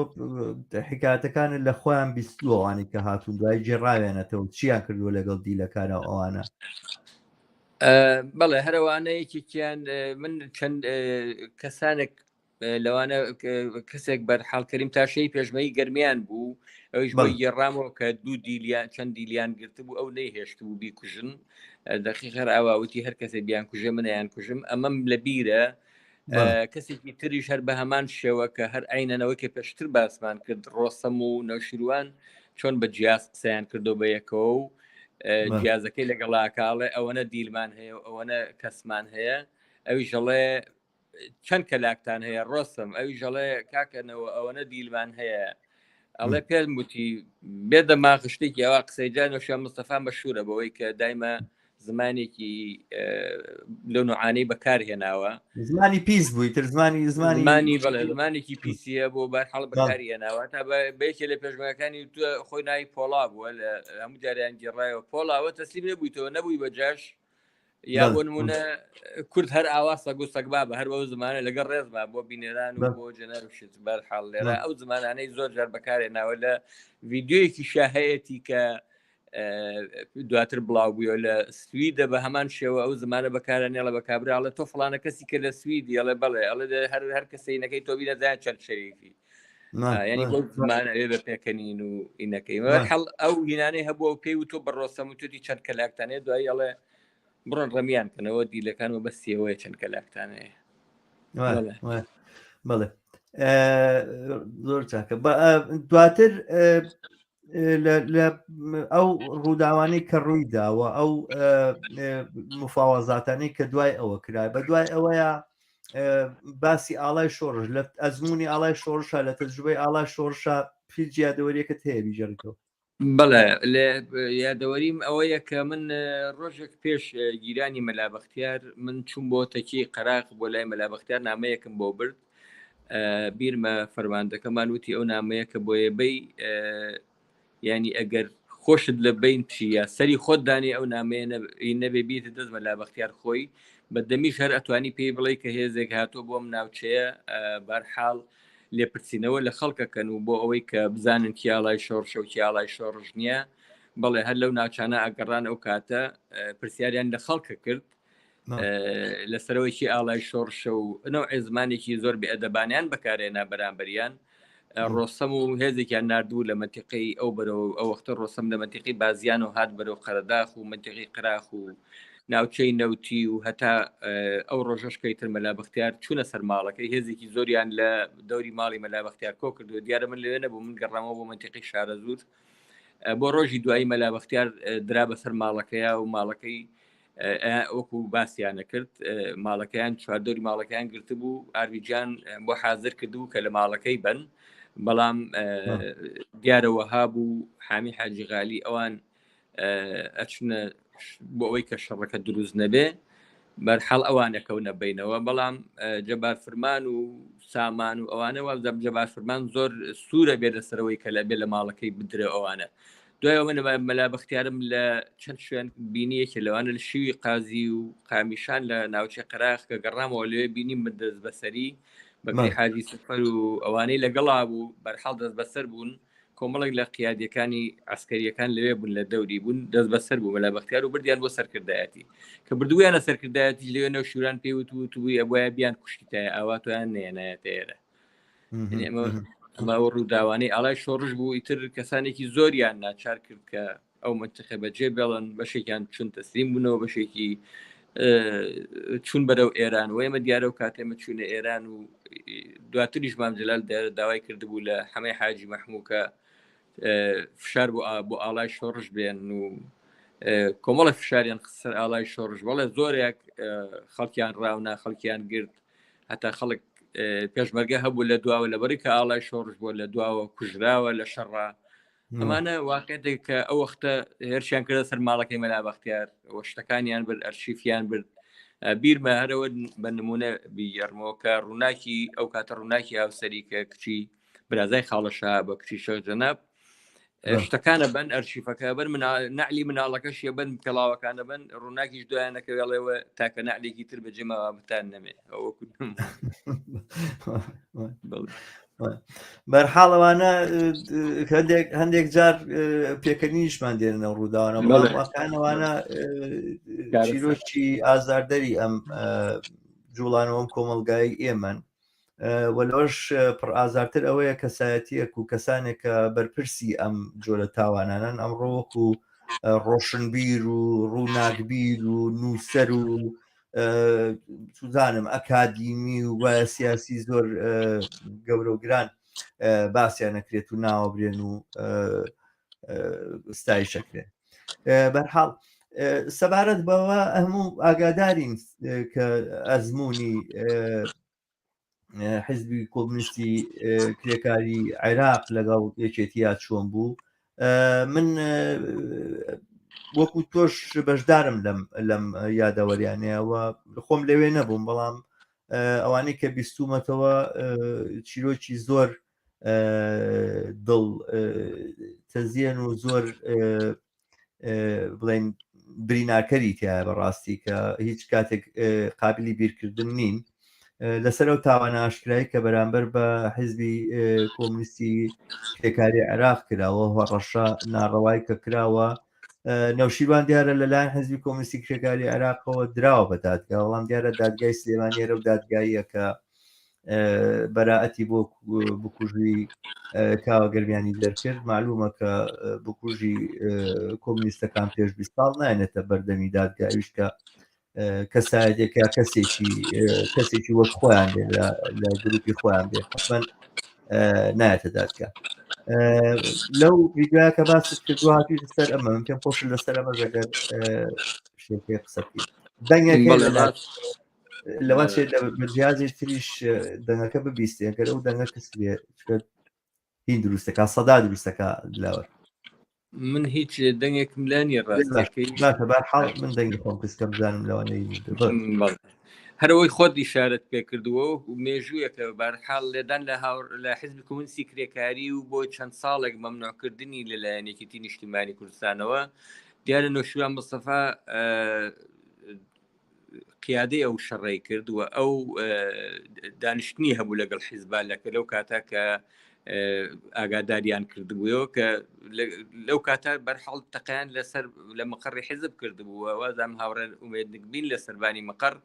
حکایەتەکانت لە خۆیان بیستووەوانی کە هاتوون دوای جێڕاوێنێتەوە چیان کردووە لەگەڵ دیلەکانە ئەوانە؟ بەڵێ هەروانەیەکێکیان من چەند کەسانێک لەوانە کەسێک بەرحاڵکەریم تاشەی پێشمەی گەرمیان بوو ئەوش بۆی گێڕامەوە کە دوو دیلیان چەند دیلیان گرت بوو ئەو نەیهێشت بوو بیکوژن دەقیق هەر ئاواوتی هەر کەسێک بیان کوژێ منیان کوژم ئەمەم لە بیرە کەسێکی تریش هەر بە هەمان شێوە کە هەر عینەوەی کە پێشتر باسمان کرد ڕۆسەم و نەوشیروان چۆن بە جیاز قسەیان کردو بە یەکەوە و جیازەکەی لەگەڵاکاڵێ ئەوەنە دیلمان هەیە و ئەوەنە کەسمان هەیە ئەوی ژەڵێ چەند کەلاکتان هەیە ڕۆستم ئەوی ژەڵێ کاکەنەوە ئەوەنە دیلمان هەیە ئەڵێ پێم وتی بێدە ماخشتێکی ئەوە قسەیجان و شە مستەفا مەشهورە بەوەی کە دایمە زمانێکی لەو نوعانەی بەکارهێناوە زمانی پیس بووی تر زمانی بەڵێ زمانێکی پیسیە بۆ بەرحاڵ بەکارهێناوە تا بەیەکێ لە پێشمەکانی خۆی ناوی پۆڵا بووە لە هەموو جاریان گێڕایەوە پۆڵاوە تەسلیم نەبوویتەوە نەبووی بەجاش یا بۆ نمونە کورد هەر ئاوا سەگ و سەگبا بە هەر بەو زمانە لەگەڵ ڕێزما بۆ بینێران و بۆ جەنەر وشت بەرحاڵ لێرە ئەو زمانانەی زۆر جار بەکارهێناوە لە ڤیددیۆیەکی شاهەیەتی کە دواتر بڵاو بووە لە سویدە بە هەمان شێوە ئەو زمانە بەکارێنێڵە بە کابراڵە تۆ فڵانە کەسی کە لە سویدی ئەڵێ بەڵێ ئەڵێ هەر کەسەینەکەی تۆ بینەدایان چەند شەریفی ینی بۆ زمانەوێ بە پێکەنین و ئینەکەی هەڵ ئەو هینانەی هەبووە و پێی و تۆ بەڕۆستەم و توتی چەند کەلاکتانێ دوایی ئەڵێ بڕۆن ڕەمیان کەنەوە دیلەکان و بەستیەوەی چەند کەلاکتانەیە. بەڵێ زۆر چاکە دواتر ئەو ڕووداوانەی کە ڕووی داوە ئەو مفاوەزاتانەی کە دوای ئەوە کرای بە دوای ئەوەیە باسی ئاڵای شۆڕش لە ئەزمموی ئاڵای شۆڕشە لە تەجروبەی ئاڵای شۆڕشە پیرجی یادەوەریەکەت هەیە بیژەڕیتەوە؟ بەڵێ لە یادەوەریم ئەوەیە کە من ڕۆژێک پێش گیرانی مەلابەختیار من چوون بۆ تەکی قەراق بۆ لای مەلابەختیار نامەیەکم بۆ برد بیرمە فەرماندەکەمان وتی ئەو نامەیە کە بۆ یەبەی ینی ئەگەر خۆشت لە بین چیە سەری خۆت دانی ئەو نامەیە نەبێ بیت دەست مەلابەختیار خۆی بەدەمیش هەر ئەتوانی پێی بڵێ کە هێزێک هاتۆ بۆم ناوچەیە بەرحاڵ لێپرسینەوە لە خەڵکەکەن و بۆ ئەوەی کە بزانن کیاڵای شۆڕشە و کیاڵای شۆڕژ نییە بەڵێ هەر لەو ناوچانە ئەگەڕان ئەو کاتە پرسیاریان لە خەڵکە کرد لەسەرەوەیکی ئاڵای شۆڕشە و نەوعی زمانێکی زۆر بێئەدەبانیان بەکارێنا بەرامبەریان ڕۆسەم و هێزێکیان نردوو لە منتیقی ئەو بەرەوە ئەو وەختە ڕۆسەم لە منتیقی بازیان و هات بەرەو قەرەداخ و منتیقی قراخ و ناوچەی نەوتی و هەتا ئەو ڕۆژەشکەی تر مەلابەختیار چوونە سەر ماڵەکەی هێزێکی زۆریان لە دەوری ماڵی مەلابەختیار کۆ کردو دیارە من لەوێ نەبوو من گەڕامەوە بۆ منتیقی شارە زوور بۆ ڕۆژی دوایی مەلابەختیار درا بەسەر ماڵەکەیە و ماڵەکەی وەکو باسییانە کرد ماڵەکەیان چواردۆری ماڵەکەیان گرتبوو ئارویجان بۆ حازر کردبوو کە لە ماڵەکەی بن بەڵام دیارەوەها بوو حامی حاجی غالی ئەوان ئەچنە بۆ ئەوەی کە شەڕەکە دروست نەبێ بەرحاڵ ئەوانەکەونە بینەوە بەڵام جەبار فرمان و سامان و ئەوانەوە جەبار فرمان زۆر سوورە بێ لەسەرەوەی کە لە بێ لە ماڵەکەی بدرێ ئەوانە دوای من مەلابەختیارم لە چەند شوێن بینیەکە لەوانە لە شیوی قازی و قامیشان لە ناوچە قەراق کە گەڕامەوە لێ بینیم من دەست بەسەری بەبێ حاجی سفەر و ئەوانەی لەگەڵا بوو بەرحاڵ دەست بەسەر بوون کۆمەڵێک لە قیادیەکانی عسکەریەکان لەوێ بوون لە دەوری بوون دەست بەسەر بوو مەلابەختیار و بردیان بۆ سەرکردایەتی کە بردوویانە سەرکردایەتی لەوێ نەو شوران پێی وتبووی ئەوە بیان کوشتیتایە ئاوا تۆیان نێنایەتە ئێرە ئەمە ڕووداوانەی ئاڵای شۆڕش بوو ئیتر کەسانێکی زۆریان ناچار کرد کە ئەو منتخبە جێ بێڵن بەشێکیان چون تەسلیم بوونەوە بەشێکی چون بەرەو ئێران و ئێمە دیارە و کاتێمە چوونە ئێران و دواتریش مام جەلال داوای کردبوو لە حەمەی حاجی مەحموودکە فشار بۆ ئاڵای شۆڕش بێن و کۆمەڵە فشاریان سەر ئاڵای شۆڕش بەڵێ زۆرێک خەڵکیان ڕاونا خەڵکیان گرت هەتا خەڵک پێشمەرگە هەبوو لە دواوە لەبەری کە ئاڵای شۆڕش بۆ لە دواوە کوژراوە لە شەڕا ئەمانە واقعێتێک کە ئەو وەختە هێرشیان کردە سەر ماڵەکەی مەلا بەختیار ئەوە شتەکانیان برد ئەرشیفیان برد بیرمە هەرەوە بە نمونە بیگەڕمەوە کە ڕووناکی ئەو کاتە ڕووناکی هاوسەریکە کچی برازای خاڵەشا بە کچی شەو جەناب شتەکانە بن ئەرشیفەکە بن نعلی مناڵەکەشیە بن کەڵاوەکانە بن ڕووناکیش دوایانەکە وێڵێەوە تاکە نعلێکی تر بەجێمەوە بتان نەمێ ئەوە بەرحاڵەوانە هەندێک جار پێکەنیشمان دێنە ڕووداوانە واقعانەوانە چیرۆکی ئازاردەری ئەم جوڵانەوەم کۆمەلگایی ئێمەن وەلۆش پڕ ئازارتر ئەوەیە کەسایەتیەک و کەسانێک کە بەرپرسی ئەم جۆرە تاوانانن ئەمڕۆک و ڕۆشنبیر و ڕووناکبیر و نووسەر و سوزانم ئەکادیمی و وایە سیاسی زۆر گەورە و گران باسییان نەکرێت و ناوەبرێن و ستایشەکرێن. بەرحاڵ سەبارەت بەوە هەموو ئاگادارین کە ئەزمموی حیزبی کۆمونیستی کرێکاری عێراق لەگەڵ یەکێتیا چۆن بوو. من وەکو تۆش بەشدارم لەم یادەوەریانەیەوە خۆم لەوێ نەبووم بەڵام ئەوانەی کە بیستومەتەوە چیرۆکی زۆر دڵ تەزیێن و زۆر بڵێن بریناکەری تایە بەڕاستی کە هیچ کاتێک قابلی بیرکردن نین لەسەر ئەو تاوانە ئاشکرایی کە بەرامبەر بە حیزبی کۆمونیستی کرێکاری عێراق کراوە ڕەشە ناڕەوای کە کراوە نەوشیروان دیارە لەلایەن حیزبی کۆمونیستی کرێکاری عێراقەوە دراوە بە دادگا وەڵام دیارە دادگای سلێمانیێرە و دادگاییە کە بەراەتی بۆ بکوژی کاوە گەرمیانی دەرکرد معلومە کە بکوژی کۆمونیستەکان پێش 20 ساڵ نایەنێتە بەردەمی دادگایش کە کەسایەتێکە کەسێکی وەک خۆیان بێ لە گروپی خۆیان بێ حتمەن نایەتە دادگا. لەو ویدیۆیە کە باست کردو هاتووی سەر ئەمە من پێم خۆشن لەسەر ئەمە ژەگەر شتێکی قسە بکەین. دەنگەکەی لەوە چێت لە جیازی تریش دەنگەکە ببیستێ گەر ئەو دەنگە کەس بێ هین دروستەکە سەدا دروستەکە دلاوە من هیچ دەنگێکم لا نیە ڕاستەکەی بەرحاڵ من دەنگی خۆم کەسکە بزانم لەوانەی هەرەوەی خۆت ئیشارەت پێ کردووە و مێژوویەکە بەرحاڵ لێدان لە حیزبی کۆمونیستی کرێکاری و بۆ چەند ساڵێک مەمنوعکردنی لەلایەنێکی نیشتیمانی کوردستانەوە دیارە نۆشیروان مستەفا قیادەی ئەو شەڕی کردووە ئەو دانیشتنی هەبوو لەگەڵ حیزبالەکە لەو کاتە کە ئاگاداریان کردبووەوە کە لەو کاتە بەرحەڵ تەقیان لەسەر لە مەقڕی حیزب کردبووە وازام هاوڕێن ئومێدنگبین لە سەربانی مەقڕ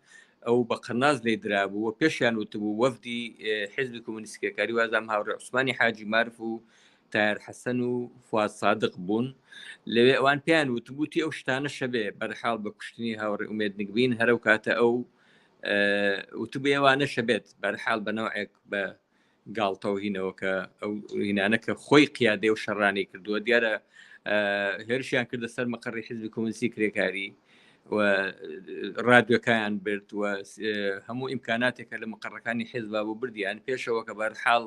ئەو بە قەناز لێ درابوو و پێشیان وتبوو وەفدی حیزبی کۆمونیستی کرێکاری وازام هاوڕێ عوسمانی حاجی مارف و تایر حەسەن و فواد صادق بوون لەوێ ئەوان پێیان وتبووتی ئەو شتانە شەبێ بەرحاڵ بە کوشتنی هاوڕێ ئومێدنگبین هەرەو کاتە ئەو وتبێ ئەوانە شەبێت بەرحاڵ بەنەوەیەک بە گاڵتەوە هینەوە کە ئەو هینانە کە خۆی قیادەی و شەڕانی کردووە دیارە هێرشیان کردە سەر مەقڕی حیزبی کۆمونیستی کرێکاری و رادیۆکایان برد و هەموو ئیمکاناتێکە لە مەقڕەکانی حیزبا بۆ بردیان پێشەوە کە بەرحاڵ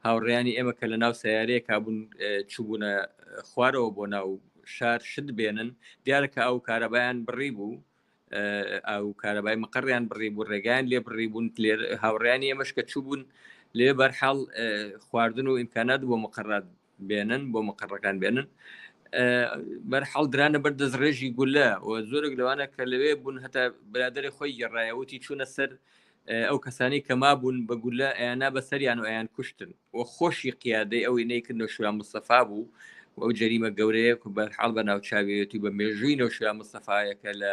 هاوڕێیانی ئێمە کە لە ناو سیارەیە کابوون چوبوونە خوارەوە بۆ ناو شار شت بێنن دیارە کە ئەو کارەبایان بڕی بوو ئەو کارەبای مەقڕیان بڕی بوو ڕێگایان لێ بڕی بوون هاوڕێیانی ئێمەش کە چوبوون لێ بەرحاڵ خواردن و ئیمکانات بۆ مەقڕات بێنن بۆ مەقڕەکان بێنن بەرحاڵ درانە بەردەست ڕێژی گولە و زۆرێک لەوانە کە لەوێ بوون هەتا برادری خۆی گەڕایەوتی چوونە سەر ئەو کەسانی کە مابوون بە گولە ئەیانا بەسەریان و ئەیان کوشتن و خۆشی قیادەی ئەوەی نەیکرد نەوشیروان مستەفا بوو و ئەو جەریمە گەورەیە و بەرحاڵ بە ناوچاوێتی بە مێژووی نەوشیروان مستەفایەکە لە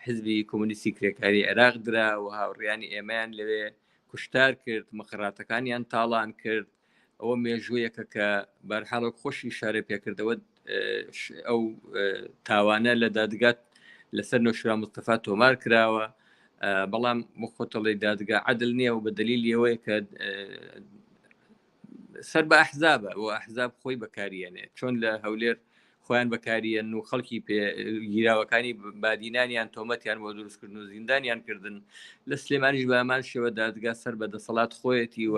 حیزبی کۆمونیستی کرێکاری عێراق درا و هاوڕێیانی ئێمەیان لەوێ کوشتار کرد مەقڕاتەکانیان تاڵان کرد ئەوە مێژوویەکە کە بەرحاڵ خۆشی شارە پێکردەوە ئەو تاوانە لە دادگات لەسەر نەوشیروان مستەفا تۆمار کراوە، بەڵام مخۆتەڵی دادگا عەدل نییە و بە دلیلی ئەوەیە کە سەر بە ئەحزابە و ئەحزاب خۆی بەکاریێنێت، چۆن لە هەولێر خۆیان بەکاریێن و خەڵکی گیراوەکانی بادینانیان تۆمەتیان بۆ دروستکردن و زیندانیان کردن. لە سلێمانیش بە هەمان شێوە دادگا سەر بە دەسەڵات خۆیەتی و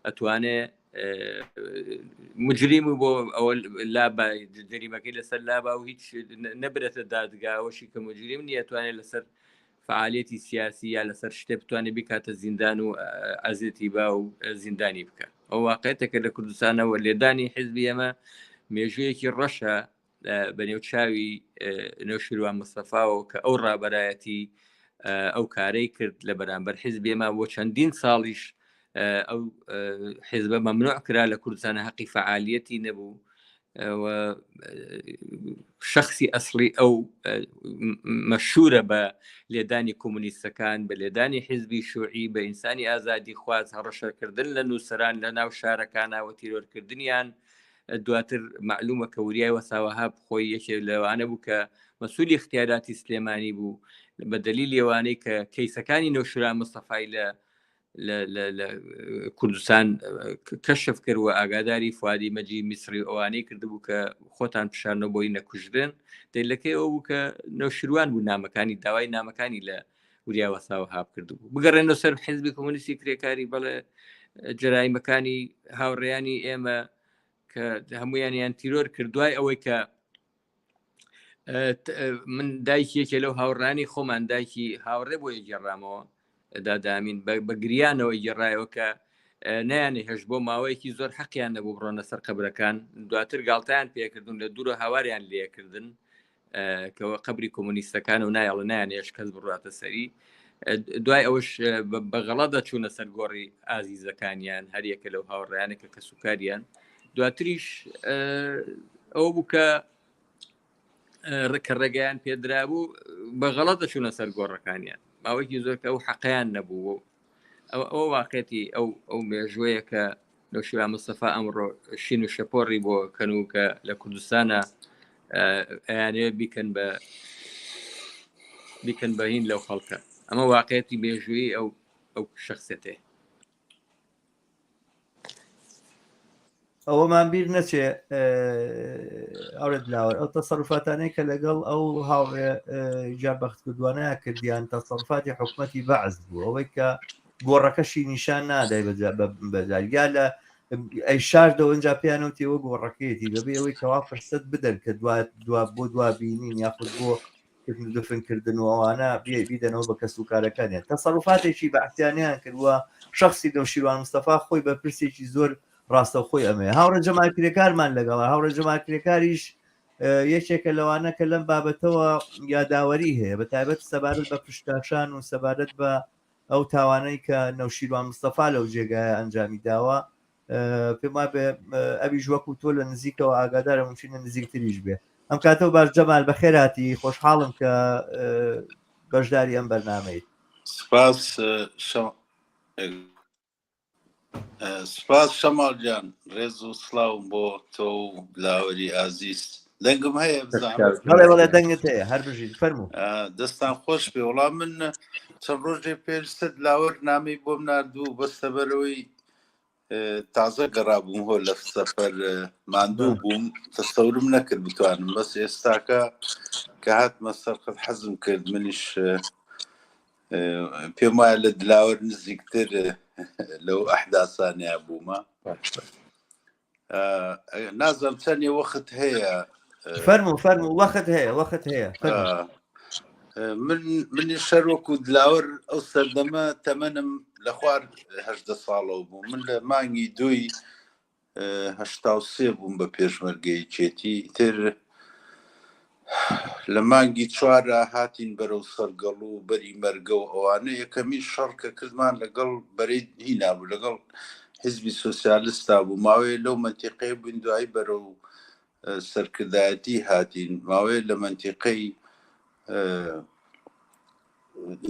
ئەتوانێ مجریم و بۆ ئەوە لابا جەریمەکەی لەسەر لابا و هیچ نەبرێتە دادگاوەشی کە مجریم نیە، ئەتوانێت لەسەر فعالیەتی سیاسی یا لەسەر شتێ بتوانێت بیکاتە زیندان و ئەزیەتی با و زیندانی بکە. ئەو واقعیتێکە لە کوردستانەوە لێدانی حیزبی ئەمە مێژوویەکی ڕەشە بەنێوچاوی نەوشیروان مستەفاوە کە ئەو ڕابەرایەتی ئەو کارەی کرد لە بەرامبەر حیزبی ئەمە بۆ چەندین ساڵیش ئەو حیزبە مەمنوع کرا لە کوردستانە، حەقی فعالیەتی نەبوو و شخصی ئەسڵی ئەو مەشهورە بە لێدانی کۆمونیستەکان، بە لێدانی حیزبی شوعی، بە ئینسانی ئازادی خواز، هەڕەشەکردن لە نووسەران لە ناو شارەکانەوە، تیرۆرکردنیان. دواتر معلومە کە وریای وەساوەهاب خۆی یەکێک لەوانە بوو کە مەسئولی اختیاراتی سلێمانی بوو بە دلیلی ئەوانەی کە کەیسەکانی نەوشیروان مستەفای لە کوردستان کەشف کرد و ئاگاداری فوادی مەجی میسری ئەوانەی کردبوو کە خۆتان پیشانەوە بۆی نەکوژدن. دەیلەکەی ئەو بوو کە نەوشیروان بوو نامەکانی داوای نامەکانی لە وریای وەساوەهاب کردبوو. بگەڕێنەوە سەر حیزبی کۆمونیستی کرێکاری بەڵێ جەرایمەکانی هاوڕێیانی ئێمە کە هەمویانیان تیرۆر کردوای ئەوەی کە من دایکیەکێ لەو هاوڕانی خۆمان دایکی هاوڕێ بۆ یەگەڕامەوە دادامین بە گریانەوە گەڕایەوە کە نەیانێ هێش بۆ ماوەیەکی زۆر حەقیان نەبوو بڕۆنە سەر قەبرەکان، دواتر گاڵتەیان پێکردن لە دوورە هاواریان لێکردن کەەوە قەبری کۆمونیستەکان و نایڵە نایانێش کەس بڕاتە سەری. دوای ئەوش بەغەڵە دەچوونە سەر گۆڕی ئازیزەکانیان هەریەکە لەو هاوڕێیانێکە کە سوکاریان. دواتریش ئەو بوو کە ڕێگەیان پێدرا بوو بەغەڵە دەچوونە سەر گۆڕەکانیان، ماوەیەکی زۆر کە ئەو حەقیان نەبوو. ئەو واقعەتی ئەو مێژوەیە کە نەوشیروان مستەفا ئەمڕۆ شین و شەپۆڕی بۆ کەن و کە لە کوردستانە ئەیانەوێت بیکەن بە هین لەو خەڵکە. ئەمە واقعەتی مێژووی ئەو شخصێتێ. ئەوەمان بیر نەچێ ئەوڕێت لاوە ئەو تەسەڕوفاتانەی کە لەگەڵ ئەو هاوڕێ جابەخت کردوانەیە کردیان تەسەڕوفاتی حکومەتی بەعز بوو، ئەوەی کە گۆڕەکەشی نیشان نادای بەجاریا لە ئەی شاردەوە ئەنجا پیان وتیەوە گۆڕەکەیەتی بەبێ ئەوەی کەوا فرسەت بدەن کە بۆ دوابینین یاخود بۆ دفنکردن و ئەوانە بیدەنەوە بە کەسوکارەکانیان. تەسەڕوفاتێکی بەعتیانیان کردووە شخصی نەوشیروان مستەفا خۆی بە پرسێکی زۆر ڕاستەوخۆی ئەمەیە. هاوڕە جەمالکرێکارمان لەگەڵە، هاوڕە جەمالکرێکاریش یەکێکە لەوانە کە لەم بابەتەوە یاداوەری هەیە، بە تایبەت سەبارەت بە پشتاشان و سەبارەت بە ئەو تاوانەی کە نەوشیروان مستەفا لەو جێگایە ئەنجامی داوە. پێم وایە ئەویش وەکو تۆ لە نزیکەوە ئاگادارە ممکنە نزیکتریش بێ. ئەم کاتەوە باش جەمال بەخێر هاتی، خۆشحاڵم کە بەشداری ئەم بەرنامەیت. سپاس شەماڵ گیان، ڕێز و سڵاوم بۆ تۆ و لاوەری ئازیز. دەنگم هەیە بەڵێ دەنگت هەیە هەر بژیت فەرموو. دەستان خۆش بێ. وەڵام من چەند ڕۆژێ پێشتر لاوەر نامی بۆم نردوو بەستە بەرەوەی تازە گەڕابووم هۆ لە سەفەر ماندوو بووم، تەسەورم نەکرد بتوانم، بەس ئێستاکە کە هاتمە سەرقەت حەزم کرد منیش پێم وایە لە دلاوەر نزیکتر لەو ئەحداسانیا بوومە. نازم چەندێ وەخت هەیە. فەرموو وەخت هەیە. منی شەرۆک و دلاوەر ئەو سەردەمە تەمەنم لە خوار 18 ساڵەوە بوو. من لە مانگی 2 83 بووم بە پێشمەرگەی چێتی، تر لە مانگی 4 هاتین بەرەو سەرگەڵ و بەری مەرگە و ئەوانە یەکەمی شەڕکە کردمان لەگەڵ بەرەی هینا بوو، لەگەڵ حیزبی سۆسیالیستا بوو. ماوەیە لەو منتیقەی بووین، دوایی بەرەو سەرکردایەتی هاتین. ماوەیە لە منتیقەی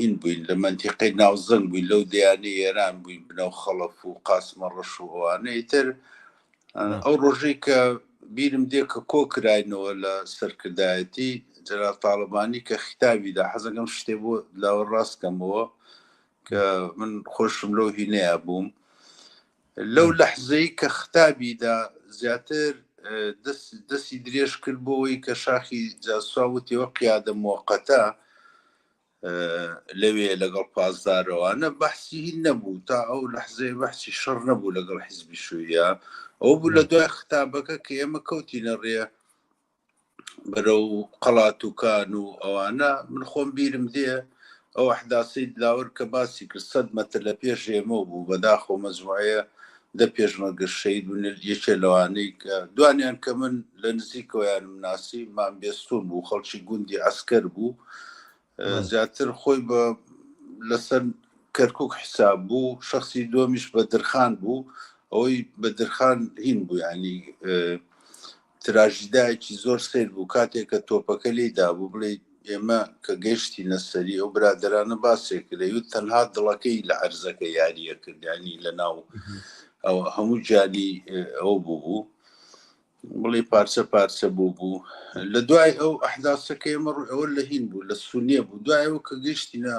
این بووین، لە منتیقەی ناوزەنگ بووین، لەو دەیانەی ئێران بووین، بنەو خەڵەف و قاسمە ڕەش و ئەوانەی تر. ئەو ڕۆژەی کە بیرم دێ کە کۆکراینەوە لە سەرکردایەتی جەناب تاڵبانی کە خیتابیدا حەزەکەم شتێ بۆ لاوە ڕاستکەمەوە کە من خۆشم لەو هینەیە بووم لەو لەحزەی کە خیتابیدا زیاتر دەستی درێژ کرد بۆەوەی کە شاخی جاسوساوتیەوە قیادە موقەتە لەوێ لەگەڵ پازدارەوانە بەحسی هین نەبوو تا ئەو لەحزەی بەحسی شەڕ نەبوو لەگەڵ حیزبی شوویە ئەو بوو لە دوای خیتابەکە کە ئێمە کەوتینە ڕێ بەرەو قەڵاتوکان و ئەوانە من خۆم بیرم دێ ئەو ئەحداسی دلاوەر کە باسی کرد 100 مەتر لە پێش ئێمە بوو بەداخۆ مەجموعەیە دە پێشمەرگە شەید بوون یەکێ لەوانەی کە دوانیان کە من لە نزیکەوەیانم ناسی مام بێستون بوو خەڵکی گوندی عەسکەر بوو زیاتر خۆی بە لەسەر کەرکووک حساب بوو شخصی دومیش بەدرخان بوو ئەوەی بەدرخان هین بوو ینی تراژیدایەکی زۆر سیر بوو کاتێک کە تۆپەکە لێدا بوو بڵێ ئێمە کە گەشتی نەسەری ئەو برادرانە باسێک لەوێت تەنها دڵەکەی لە عەرزەکە یاریە کردیانی لە ناو ئەو هەموو جانی ئەو بوو بڵێ پارچە پارچە بوو لە دوای ئەو ئەحداسەکە ئێمە ئەوە لە هین بوو لە سونیە بوو دوایەوە کە گەشتینە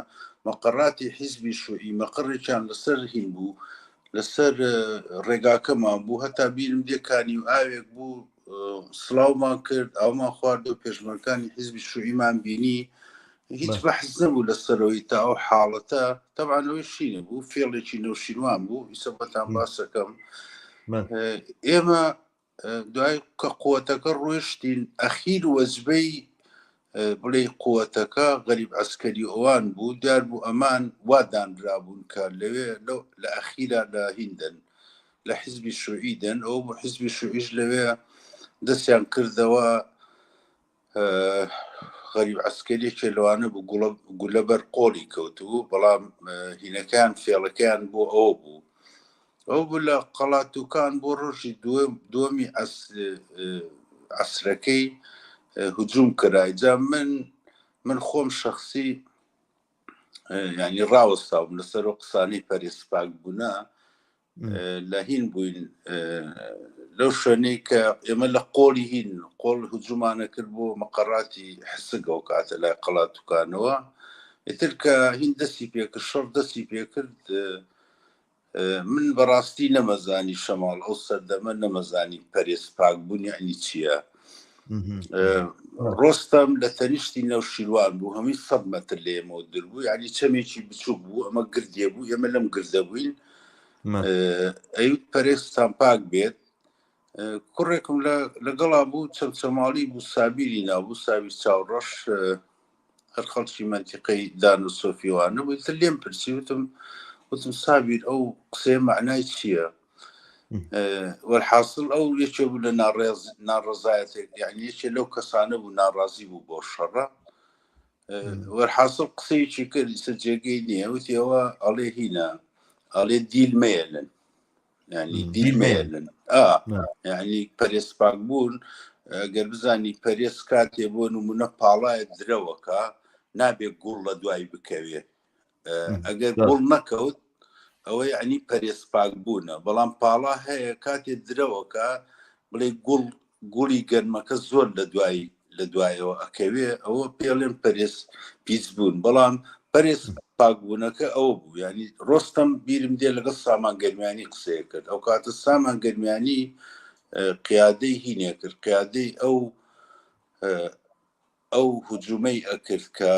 مەقەڕاتی حیزبی شووعی مەقڕێکیان لەسەر هین بوو لەسەر ڕێگاکەمان بوو هەتا بیرم دێکانی و ئاوێک بوو سڵاومان کرد ئەومان خوارد و پێشمەرگەکانی حیزبی شووعیمان بینی هیچ بەحث نەبوو لەسەرەوەی تا ئەو حاڵەتە تەبعانەوەی شینە بوو فێڵێکی نەوشینوان بوو ئیسەبەتان باسەکەم ئێمە دوای کە قووەتەکە ڕۆیشتین ئەخیر وەزبەی بڵێ قووەتەکە غەریب عەسکەری ئەوان بوو دیار بوو ئەمان وادانرابوون کە لەوێ لە ئەخیرا لە هیندن لە حیزبی شووعیدن ئەو بۆ حیزبی شووعیش لەوێ دەستیان کردەوە غەریب عەسکەریەکێ لەوانە بوو گولە بەر قۆڵی کەوتبوو بەڵام هینەکان فێڵەکەیان بۆ ئەوە بوو ئەو بوو لە قەڵاتوکان بۆ ڕۆژی دووەمی عەسرەکەی هجووم کرای جا من خۆم شخصی ینی ڕاوەستاوم لەسەر و قسانەی پەرێسپاک بوونە لە هین بووین لەو شوێنەی کە ئێمە لە قۆڵی هین قۆڵ هجوومانە کرد بۆ مەقەڕاتی حسگە و کاتە لای قەڵاتوکانەوە ئیتر کە هین دەستی پێکرد شەڕ دەستی پێکرد من بەڕاستی نەمەزانی شەماڵ ئەو سەردەمە نەمەزانی پەرێسپاک بوون یعنی چییە ڕۆستەم لە تەنیشتی نەوشیروان بوو هەمووی 100 مەتر لە ئێمەوە دەربوو ینی چەمێکی بچووک بوو ئەمە گردێ بوو ئێمە لەم گردە بووین ئەوت پەرێستان پاک بێت کوڕێکم لەگەڵا بوو چەمچەماڵی بوو سابیری نابوو سابیر چاوڕەش هەر خەڵکی مەنتیقەی دان و سۆفیوانە بوو تر لێم پرسی وتم سابیر ئەو قسەیە معنای چییە وەرحاصل ئەو یەکێ بوو لە ناڕەزایەتێک یعنی یەکێ لەو کەسانە بوو ناڕازی بوو بۆ شەڕە وەرحاصل قسەیەکی کرد ئیسە جێگەی نییە وتی ئەوە ئەڵێ هینە ئەڵێ دیل مێنن ینی دیل مێنن ینی پەرێسپاک بوون گەر بزانی پەرێز کاتێ بۆ نمونە پاڵایە درەوەکە نابێت گوڵ لە دوای بکەوێ ئەگەر گوڵ نەکەوت ئەوە ینی پەرێسپاک بوونە بەڵام پاڵا هەیە کاتێ درەوەکە بڵێ گوڵی گەرمەکە زۆر لە دوایەوە ئەکەوێ ئەوە پێڵێن پەرێز پیس بوون بەڵام پەرێز پاکبوونەکە ئەوە بوو ینی ڕۆستەم بیرم دێ لەگەڵ سامان گەرمیانی قسەیە کرد ئەو کاتە سامان گەرمیانی قیادەی هینێ کرد قیادەی ئەو هجوومەی ئەکرد کە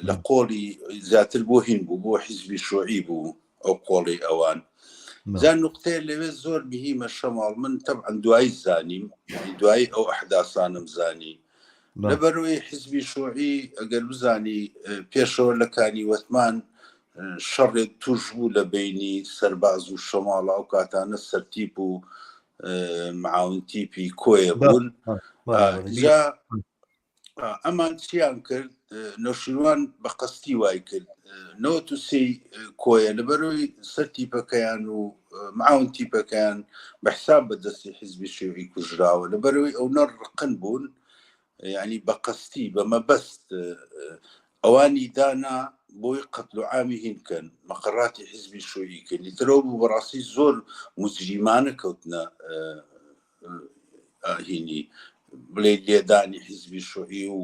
لە قۆڵی زیاتر بۆ هین بوو بۆ حیزبی شووعی بوو ئەو قۆڵی ئەوان جان نقطەیە لەوێ زۆر بهیمە شەماڵ من تەبعاً دوایی زانیم دوایی ئەو ئەحداسانم زانی لەبەرەوەی حیزبی شووعی ئەگەر بزانی پێشەوە لە کانی وەتمان شەڕێک توش بوو لە بینی سەرباز و شەماڵ ئەو کاتانە سەرتیپ و معاون تیپی کۆیە بوون جا ئەمان چیان کرد نەوشیروان بە قەستی وای کرد نەوە تووسی کۆیە لەبەرەوەی سەر تیپەکەیان و معاون تیپەکەیان بە حساب بەدەستی حیزبی شووعی کوژراوە لەبەرەوەی ئەو نەڕقن بوون ینی بە قەستی بە مەبەست ئەوانی دانا بۆی قەتل و عامی هینکەن مەقەڕاتی حیزبی شووعی کردنی ترەوە بوو بەڕاستی زۆر مجریمانە کەوتنە هینی بڵێ لێدانی حیزبی شوعی و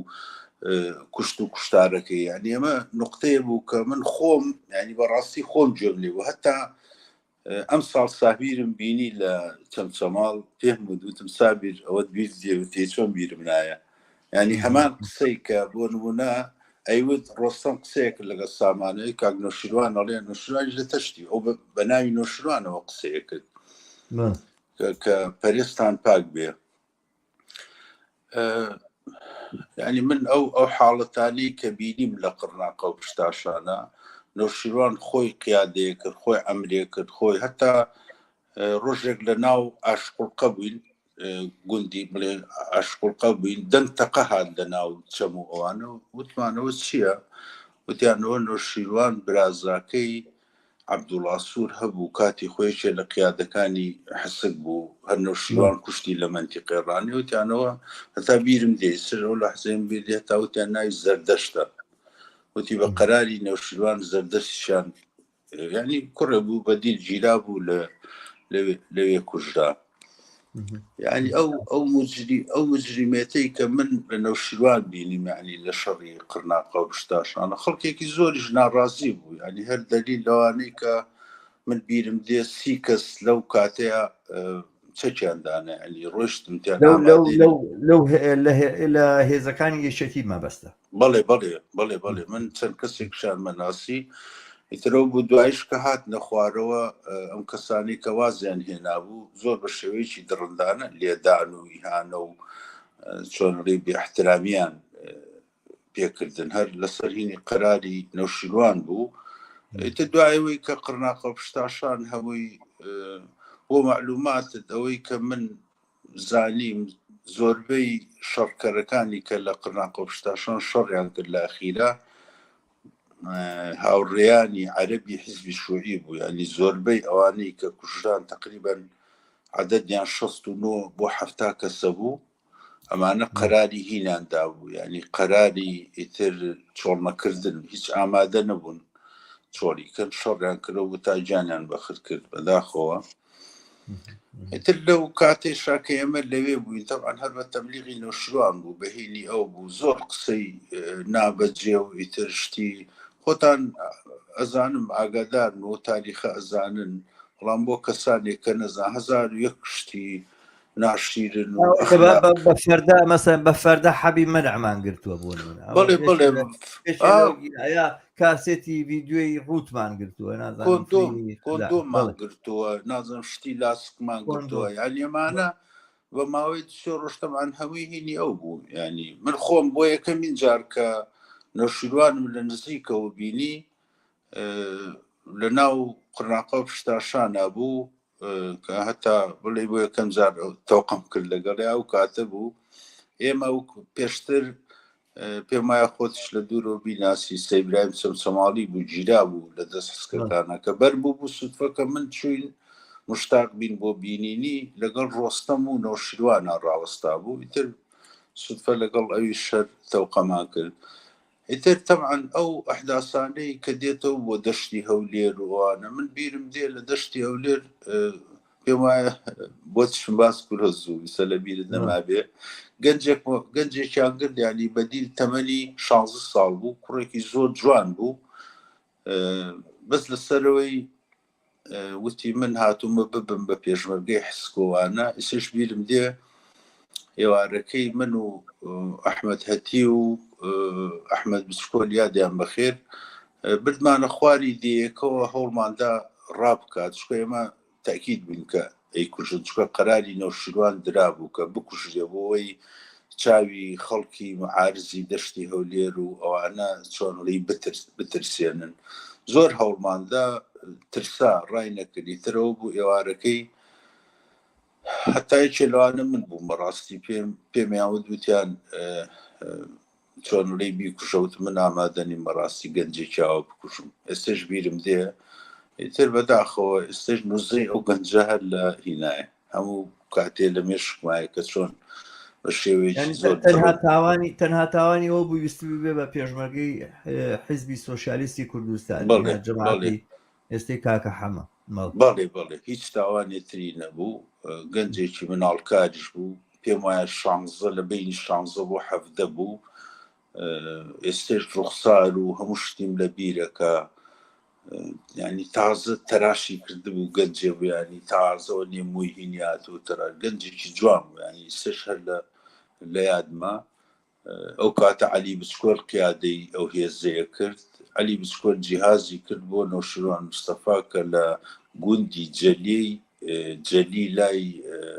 کوشت و کوشتارەکەی یعنی ئەمە نقطەیە بوو کە من خۆم ینی بەڕاستی خۆم گوێم لێ بوو هەتا ئەم ساڵ سابیرم بینی لە چەمچەماڵ پێم وتم سابیر ئەوەت بیر دێوتێ چۆن بیرم نایە ینی هەمان قسەی کە بۆ نمونە ئەیوت ڕۆستەم قسەیەک لەگە سامانەی کاک نۆشیروان ئەڵێ نۆشیروانی لە تەشتی ئەو بە ناوی نۆشیروانەوە قسەیە کرد کە پەرێستان پاک بێ ینی من ئەو حاڵەتانی کە بینیم لە قڕناقە و پشتاشانە نۆشیروان خۆی قیادەیە کرد خۆی ئەمرێ کرد خۆی هەتا ڕۆژێک لە ناو ئاشقوڵقە بووین گوندی بڵێ ئاشقوڵقە بووین دەنگ تەقە هات لە ناو چەم و ئەوانە وتمانەوە چییە وتیانەوە نۆشیروان برازاکەی عەبدوڵڵا سوور هەبوو کاتی خۆیشێ لە قیادەکانی حسک بوو هەر نۆشیروان کوشتی لە مەنتیقەی ڕانی وتیانەوە هەتا بیرم دێ سەر ئەو لەحزەیەم بیر هەتا وتیان ناوی زەردەشتە وتی بە قەراری نێوشیروان زەردەشتیان ینی کوڕە بوو بەدیل گیرا بوو لەوێ کوژرا ینی ئەو مجریمێتەی کە من لە نێوشیروان بینیم ینی لە شەڕی قڕناقە و پشتاشانە خەڵکێکی زۆریش ناڕازی بوو ینی هەر دەلیل لەوانەی کە من بیرم دێ 30 کەس لەو کاتەیە چەکیاندانە ینی ڕۆشتم لە هێزەکانی یەکێتی مەبەستە بەڵێ من چەند کەسێکشان مەناسی ئیترەوە بوو دوایش کە هات نەخوارەوە ئەم کەسانی کە وازیان هێنابوو زۆر بە شێوەیەکی دڕندانە لێدان و ئیهانە و چۆنڕی بێاحترامیان پێکردن هەر لەسەر هینی قەراری نەوشیروان بوو ئیتر دوایەوەی کە قڕناقە پشتاشان هەمووی بۆ معلوماتت ئەوەی کە من زانیم زۆربەی شەڕکەرەکانی کە لە قڕناقە پشتاشان شەڕیان کرد لە ئەخیرا هاوڕێیانی عەرەبی حیزبی شوعی بوو ینی زۆربەی ئەوانەی کە کوژران تقریبەن عەدەدیان 69 بۆ 70 کەسە بوو ئەمانە قەراری هیناندا بوو ینی قەراری ئیتر چۆڵنەکردن هیچ ئامادە نەبوون چۆڵیکرد شەڕیان کردەوە تا گیانیان بەخر کرد بەداخەوە ئیتر لەو کاتێشا کە ئێمە لەوێ بووین تەبعاً هەر بە تەبلیغی نەوشیروان بوو بەهینی ئەو بوو زۆر قسەی نابەجێ و ئیتر شتی خۆتان ئەزانم ئاگادارن و تاریخە ئەزانن بەڵام بۆ کەسانێک کە نەزان 1001 شتی ناشیرن بە فەردە مەسەن بە فەردە حەبی مەنعمان گرتووە بۆ بڵێ کاسێتی ڤیدیۆی ڕوتمان گرتووە کۆندۆمان گرتووە نازم شتی لاسکمان گرتووە یانی ئەمانە بە ماوەی سێ ڕۆژتەمان هەمووی هینی ئەو بوو ینی من خۆم بۆ یەکەمین جار کە نەوشیروانم لە نزیکەوە بینی لە ناو قڕناقە و پشتاشانە بوو کە هەتا بڵێ بۆ یەکەم جار تەوقەم کرد لەگەڵی ئەو کاتە بوو ئێمە پێشتر پێم وایە خۆتش لە دوورەوە بیناسی سەیبراهیم چەمچەماڵی بوو گیرا بوو لە دەست حسکەکانە کە بەر بوو سوتفەکە من چوین مشتاق بین بۆ بینینی لەگەڵ ڕۆستەم و نەوشیروانە ڕاوەستا بوو ئیتر سوتفە لەگەڵ ئەوی شەر تەوقەمان کرد ئیتر تەبعاً ئەو ئەحداسانەی کە دێتەوە بۆ دەشتی هەولێر وانە من بیرم دێ لە دەشتی هەولێر پێم وایە بۆ چشم باس کوورە زوو ویسە لە بیرت نەمابێ گەنجێکیان کرد ینی بەدیل تەمەنی 16 ساڵ بوو کوڕێکی زۆر جوان بوو بەس لەسەرەوەی وتی من هاتوومە ببم بە پێشمەرگەی حسکۆوانە ئیسش بیرم دێ ئێوارەکەی من و ئەحمەد هەتی و ئەحمەد بچکۆل یادیان بەخێر بردمانە خواری دیەکەوە هەوڵماندا ڕابکات چکە ئێمە تاکید بووین کە ئەی کوژن چکە قەراری نەوشیروان درابوو کە بکوژێ بۆەوەی چاوی خەڵکی معارزی دەشتی هەولێر و ئەوانە چۆنڵی بترسێنن زۆر هەوڵماندا ترسا ڕای نەکردی ترەوە بوو ئێوارەکەی هەتای چێلوانە من بووم بەڕاستی پێمیاوت وتیان چۆنڵی بیکوشەوت من ئامادەنیم بەڕاستی گەنجێکیاوە بکوشم ئێستش بیرم دێ ئیتر بەداخەوە ئێستش نوزەی ئەو گەنجە هەر لە هینایە هەموو کاتێ لە مێشکمایە کە چۆن بە شێوەیەکی زۆر تەنها تاوانی ئەوە بوو ویستی بێ بە پێشمەرگەی حیزبی سۆشیالیستی کوردستان جەماعەتی ئێستەی کاکە حەمە بەڵێ هیچ تاوانێتری نەبوو گەنجێکی مناڵکاریش بوو پێم وایە 16 لە بینی 16 بۆ 17 بوو ئێستش ڕوخسار و هەموو شتیم لە بیرەکە ینی تازە تەراشی کردبوو گەنجێ بوو ینی تازەوە نێمووی هینیات و تەرا گەنجێکی جوان بوو ینی سش هەر لە یادمە ئەو کاتە عەلی بچکۆل قیادەی ئەو هێزەیە کرد عەلی بچکۆل جیهازی کرد بۆ نەوشیروان مستەفا کە لە گوندی جەلی لای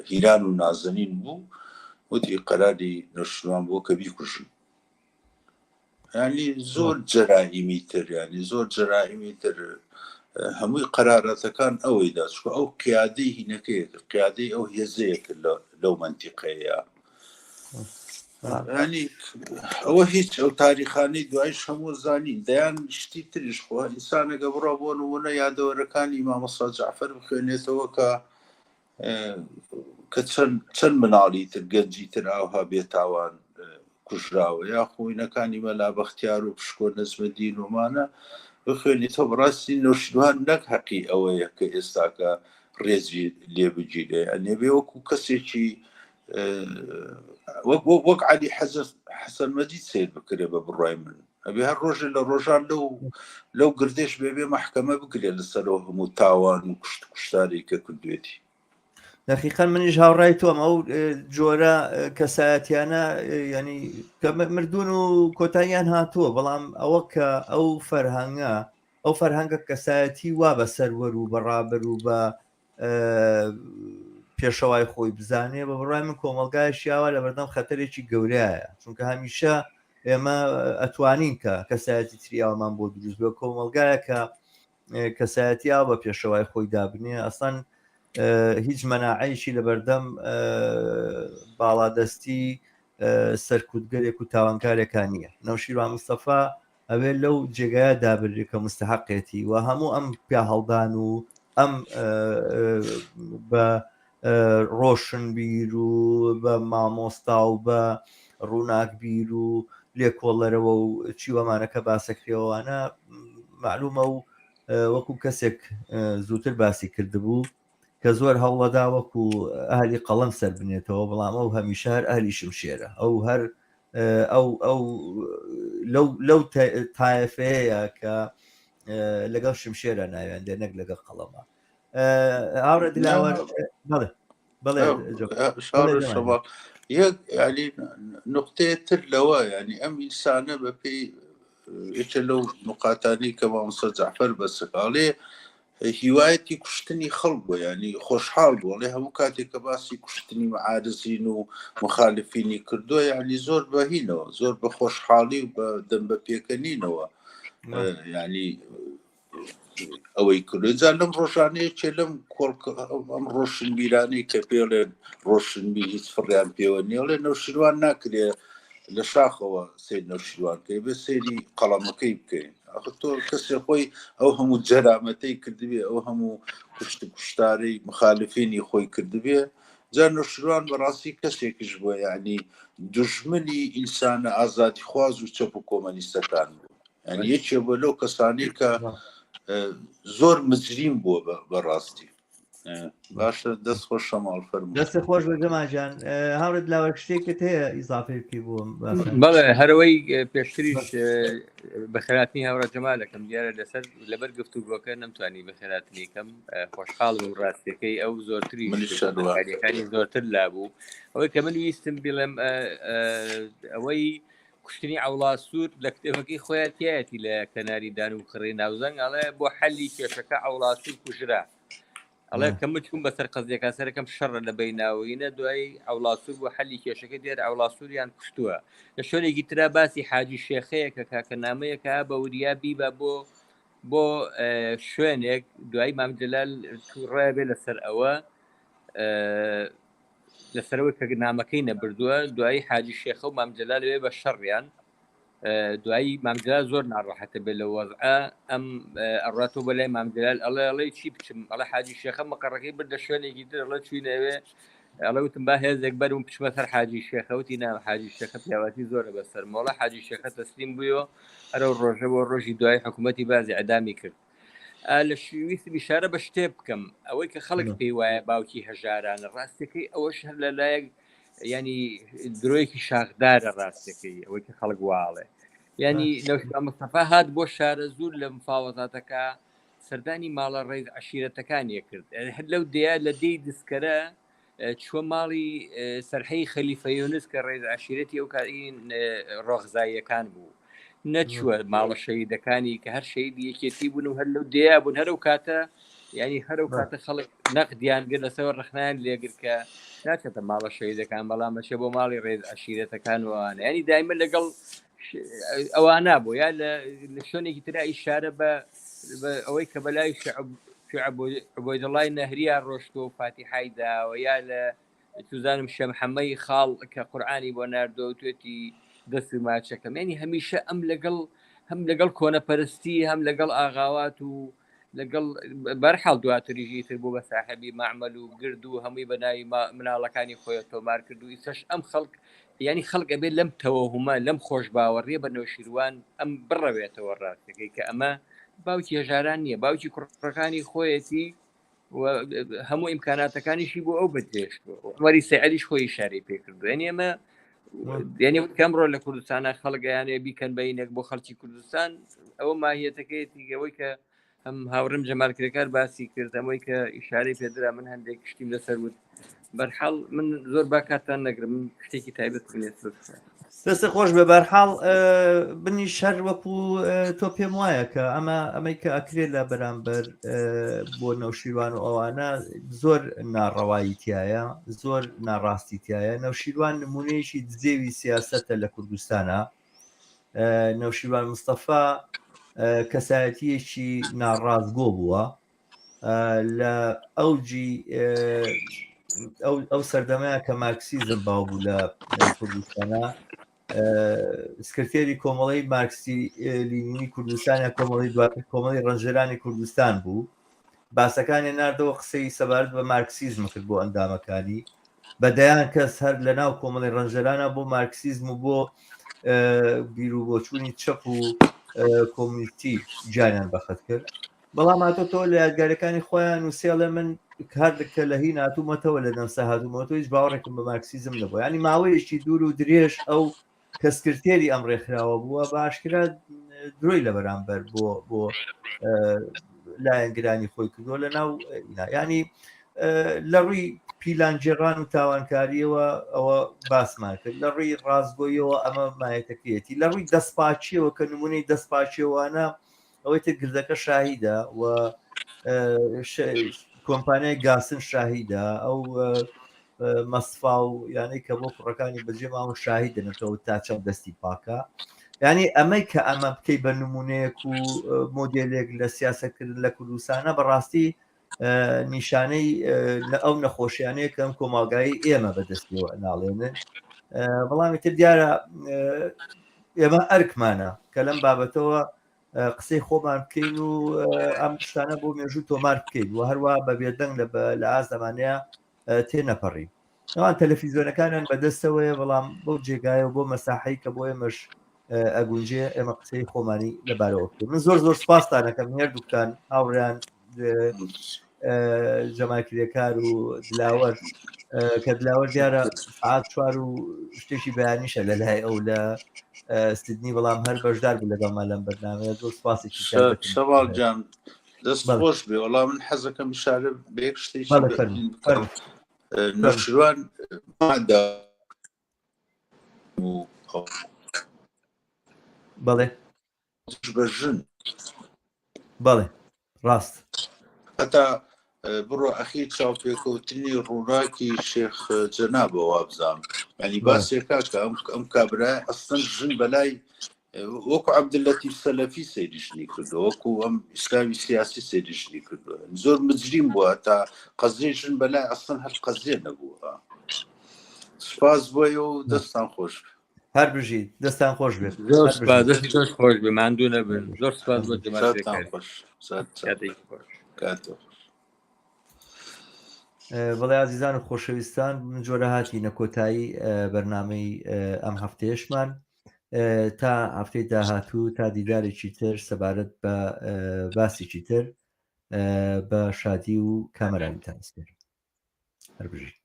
هیران و نازەنین بوو وتی قەراری نەوشیروان بۆ کە بیکوژن ینی زۆر جەرائیمی تر ینی زۆر جەرائیمی تر هەمووی قەرارەتەکان ئەوەیدا چکە ئەو قیادەی هینەکەیە قیادەی ئەو هێزەیە کرد لەو منتیقەیە ینی ئەوە هیچ ئەو تاریخانەی دوایش هەموو زانین دەیان شتی تریش خۆ ئینسانەگە بڕە بۆ نمونە یادەوەرەکانی مامۆستا جەعفەر بخوێنێتەوە کە چەند مناڵی تر گەنجی تر ئاوها بێتاوان کوژراوە یا خوینەکانی مەلا بەختیار و پشکۆ نەجمەدین ومانە بخوێنیتەوە بەڕاستی نەوشیروان نەک حەقی ئەوەیە کە ئێستاکە ڕێزی لێ بگیرێ ئەنێبێ وەکو کەسێکی وەک عەلی حەسەن مەجید سیر بکرێ بە بڕای من ئەبێ هەر ڕۆژێ لە ڕۆژان لەو گردێش بێبێ مەحکەمە بگرێ لەسەرەوە هەموو تاوان و کوشتاری کە کردوێتی دقیقاً منیش هاوڕای تۆم ئەو جۆرە کەسایەتیانە ینی کە مردون و کۆتاییان هاتووە بەڵام ئەوە کە ئەو فەرهەنگە کەسایەتی وا بە سەروەر و بەڕابەر و بە پێشەوای خۆی بزانێ بە بڕای من کۆمەلگایشیاوە لە بەردەم خەتەرێکی گەورەیە چونکە هەمیشە ئێمە ئەتوانین کە کەسایەتی تریاوەمان بۆ دروست بێ کۆمەلگایە کە کەسایەتیاوە بە پێشەوای خۆی دابنێ ئەسڵەن هیچ مەناعەیشی لە بەردەم باڵادەستی سەرکوتگەرێک و تاوانکارێکان نییە نەوشیروان مستەفا ئەوێ لەو جێگایە دابرێت کە مستحقێتی و هەموو ئەم پیا هەڵدان و ئەم بە ڕۆشنبیر و بە مامۆستا و بە ڕووناکبیر و لێکۆڵەرەوە و چیوەمانەکە باسەکرێەوەوانە معلومە و وەکو کەسێک زووتر باسی کردبوو کە زۆر هەوڵەدا وەکو ئەهلی قەڵەم سەر بنێتەوە بەڵام ئەو هەمیشە هەر ئەهلی شمشێرە ئەو هەر لەو تایفەیە کە لەگەڵ شمشێرە ناوێن دێ نەک لەگەڵ قەڵەمە هاوڕە دلاوەر شەڵ یەک ینی نقطەیە تر لەوە ینی ئەم ئینسانە بە پێی یەکە لەو نقاتانی کە مامۆستا جەعفەر بەسەکاڵێ هیوایەتی کوشتنی خەڵکووە ینی خۆشحاڵ بوو ئەڵێ هەموو کاتێک کە باسی کوشتنی معارزین و مخالفینی کردووە ینی زۆر بەهینەوە زۆر بە خۆشحاڵی و بە دەم بە پێکەنینەوە ینی ئەوەی کردوجار لەم ڕۆژانەیە چێ لەم ئەم ڕۆشنبیرانەی کە پێڵێن ڕۆشنبی هیچ فڕیان پێوە نیێڵێ نەوشیروان ناکرێ لە شاخەوە سیر نەوشیروان کە بێ سێری قەڵەمەکەی بکەین تۆ کەسێ خۆی ئەو هەموو جەرامەتەی کردبێ ئەو هەموو کوشتارەی مخالفینی خۆی کردبێ جار نەوشیروان بەڕاستی کەسێکیش بووە ینی دوژمنی ئینسانە ئازادی خواز و چەپ و کۆمەنیستەکان بوو ینی یەکێ بۆ لەو کەسانی کە زۆر مجریم بووە بەڕاستی باشە دەست خۆش شەماڵ فەرموو دەست خۆش بە جەماجان هاوڕێت لاوە شتێکت هەیە ئیزافی بکەی بووم بەڵێ هەرەوەی پێشتریش بەخێراتنی هاوڕە جەمالەکەم دیارە لەسەر لەبەر گفتوگۆکە نەمتوانی بەخێراتنی کەم خۆشحاڵ و ڕاستیەکەی ئەو زۆرتری کاریەکانی زۆرتر لابوو ئەوەی کە من ویستم بڵێم ئەوەی کوشتنی عەوڵاسوور لە کتێبەکەی خۆیان تایەتی لە کەناری دان و خڕی ناوزەنگ ئەڵێ بۆ حەلی کێشەکە عەوڵاسوور کوژرا ئەڵێ کە مچکم بەسەر قەزیەکە سەرەکەم شەڕە لە بەیناوینە دوای عەوڵاسوور بۆ حەلی کێشەکە دێر عەوڵاسووریان کوشتووە لە شوێنێکی ترا باسی حاجی شێخەیە کە کاکەنامەیەکە بە وریا بیبە بۆ شوێنێک دوای مام جەلال ڕێ بێ لەسەر ئەوە لەسەرەوەی کە نامەکەی نەبردووە دوایی حاجی شێخە و مام جەلال لێ بە شەڕیان دوایی مام جەلال زۆر ناڕەحەتە بێ لە وەضعە ئەم ئەڕاتەوە بەلای مام جەلال ئەڵێ چی بچم ئەڵێ حاجی شێخە مەقەڕەکەی بردە شوێنێکی تر ئەڵێ چوینەوێ ئەڵێ وتم با هێزێک بەرم پچمە سەر حاجی شێخەوتی نام حاجی شێخە پیاواتی زۆرە بەسەر مۆڵە حاجی شێخە تەسلیم بوویەوە ئەرە ڕۆژە بۆ ڕۆژی دوای حکوومەتی بازی ئەدامی کرد لە شویستی بیشارە بە شتێ بکەم ئەوەی کە خەڵک پێی وایە باوکی هەژارانە ڕاستەکەی ئەوەش هەر لەلایەک ینی درۆیەکی شاخدارە ڕاستەکەی ئەوەی کە خەڵک واڵێ ینی نەوشا مستەفا هات بۆ شارە زوور لە مفاوەزاتەکە سەردانی ماڵە ڕێز عشیرەتەکانیە کرد هەر لەو دەیە لە دەی دسکەرە چوە ماڵی سەرحەی خەلیفە یونس کە ڕێز عشیرەتی ئەو کارین ڕۆخزاییەکان بوو نەچووە ماڵە شەیدەکانی کە هەر شەیدی یەکێتی بوون و هەر لەو دەیە بوون هەرو کاتە ینی هەرو کاتە خەڵک نەقدیان گر لەسەوە ڕخنیان لێگر کە ناچێتە ماڵە شەیدەکان بەڵام مەچێ بۆ ماڵی ڕێز عشیرەتەکان وانە ینی دایمە لەگەڵ ئەوانە بوو یا لە شوێنێکی ترا ئیشارە بە ئەوەی کە بەلای عوبەیدڵای نەهریان ڕۆشتۆ و فاتیحایدا و یا لە توزانم شەمحەمەی خاڵ کە قورئانی بۆ ناردۆ و توێتی دەست و ماچەکەم ینی هەمیشە ئەم هەم لەگەڵ کۆنەپەرستی هەم لەگەڵ ئاغاوات و لەگەڵ بەرحاڵ دواتریژی تر بوو بە ساحەبی معمەل و گرد و هەمووی بەناوی مناڵەکانی خۆی تۆمار کرد و ئیسەش ئەم خەڵک ینی خەڵکە بێت لەم تەوەهومە لەم خۆش باوەڕێ بە نەوشیروان ئەم بڕەوێتەوە ڕاستەکەی کە ئەمە باوکی هێژاران نییە باوکی کوڕەکانی خۆیەتی هەموو ئیمکاناتەکانیشی بۆ ئەو بەدرێشت وەری سەعەلیش خۆی شاری پێکردو ینی ئەمە ینی کەمڕۆ لە کوردستانە خەڵگەیانێ بیکەن بەینێک بۆ خەڵکی کوردستان ئەوە ماهیەتەکەیەتی ئەوەی کە هەم هاوڕم جەمالکرێکار باسی کرد ئەمەی کە ئیشارەی پێدرا من هەندێک شتیم لەسەر وت بەرحاڵ من زۆر باکاتان نەگرم من شتێکی تایبەت بنێت دەستە خۆش بە بەرحاڵ بنی شەر وەکو تۆ پێم وایە کە ئەمەی کە ئەکرێت لە بەرامبەر بۆ نەوشیروان و ئەوانە زۆر ناڕەوایی تایە زۆر ناڕاستی تایە نەوشیروان نمونەیەکی دزێوی سیاسەتە لە کوردستانە نەوشیروان مستەفا کەسایەتیەکی ناڕازگۆ بووە لە ئەوجی ئەو سەردەمەیە کە مارکسیزم باو بوو لە کوردستانە سکرتێری کۆمەڵی مارکسی لینی کوردستانە کۆمەڵی دواتر کۆمەڵی ڕەنجەرانی کوردستان بوو باسەکانی ناردەوە قسەی سەبارەت بە مارکسیزم کرد بۆ ئەندامەکانی بەدەیان کەس هەر لە ناو کۆمەڵی ڕەنجەرانە بۆ مارکسیزم و بۆ بیرروبۆچوونی چەپ و کۆمیونیتی جانیان بەخەت کرد بەڵام هاتۆتەوە لە یادگارەکانی خۆیان نووسێڵە من کاردکە لە هی هاتوومەتەوە لە دەمسا هاتوومەتەوە هیچ باوەڕێکم بە مارکسیزم نەبووە ینی ماوەیەکی دوور و درێژ ئەو کە سکرتێری ئەم ڕێکخراوە بووە باشکرا درۆی لە بەرامبەر بۆ لایەنگرانی خۆی کردووە لە ناو ینی لە ڕووی پیلانجێڕان و تاوانکاریەوە ئەوە باسمان کرد لە ڕووی ڕازگۆیەوە ئەمە مایەتەکەیەتی لە ڕووی دەستپاچیەوە کە نمونەی دەستپاچیەوانە ئەوەی تر گردەکە شاهیدە و کۆمپانیای گاسن شاهیدە ئەو مەسفا و یانەی کە بۆ کوڕەکانی بەجێ ماوە شاهید دەنێتەوە تا چەند دەستی پاکە ینی ئەمەی کە ئەمە بکەی بە نمونەیەک و مۆدێلێک لە سیاسەتکردن لە کوردستانە بەڕاستی نیشانەی لە ئەو نەخۆشیانەیە کەم کۆمەڵگایی ئێمە بەدەستیەوە ناڵێنن بەڵامی تر دیارە ئێمە ئەرکمانە کە لەم بابەتەوە قسەی خۆمان بکەین و ئەم شتانە بۆ مێژوو تۆمار بکەین و هەروە بە بێدەنگ لە ئازەمانەیە تێنەپەڕی ئەوان تەلەڤیزیۆنەکانیان بەدەستەوەیە بەڵام بۆ جێگایە و بۆ مەساحەی کە بۆ ئێمەش ئەگونجێ ئێمە قسەی خۆمانی لەبارەوە بکەین من زۆر سپاسدانەکەم هێردووکتان هاوڕێیان جەمالکرێکار و دلاوەر کە دلاوە دیارە ساعات 4 و شتێکی بەیانیشە لە لای ئەو لە سیدنی بەڵام هەر بەشدار بوو لەگەڵمان لەم بەرنامەیە زۆر سپاسێکی شەواڵ جان دەست خۆش بێ وەڵام من حەزەکەم شارە بەیەک شتێکی نەوشیروان بەڵێ بەژن بەڵێ ڕاست هەتا بڕۆ ئەخی چاوپێکەوتنی ڕووناکی شێخ جەنابەوە وابزانم ینی باسێکا کە ئەم کابرای ئەستن ژن بەلای وەکو عەبدولەتیف سەلەفی سەیریشتنی کردو وەکو ئەم ئیسلامی سیاسی سەیریشتنی کردووە زۆر مجریم بووە تا قەزیێ ژن بەلای ئەستن هەر قەزیێ نەبووە سپاس بۆیە و دەستان خۆش هەر بژیت دەستان خۆش بێت زۆر سپاس دەستی تۆش خۆش بێ ماندوو نەبن زۆر سپاس بۆ جەمالکرێکار بەڵێ عزیزان و خۆشەویستان من جۆرە هاتی نەکۆتایی بەرنامەی ئەم هەفتەیەشمان تا هەفتەی داهاتوو تا دیدارێکی تر سەبارەت بە باسێکی تر بە شادی و کامەرانیتان سپێرم هەر بژیت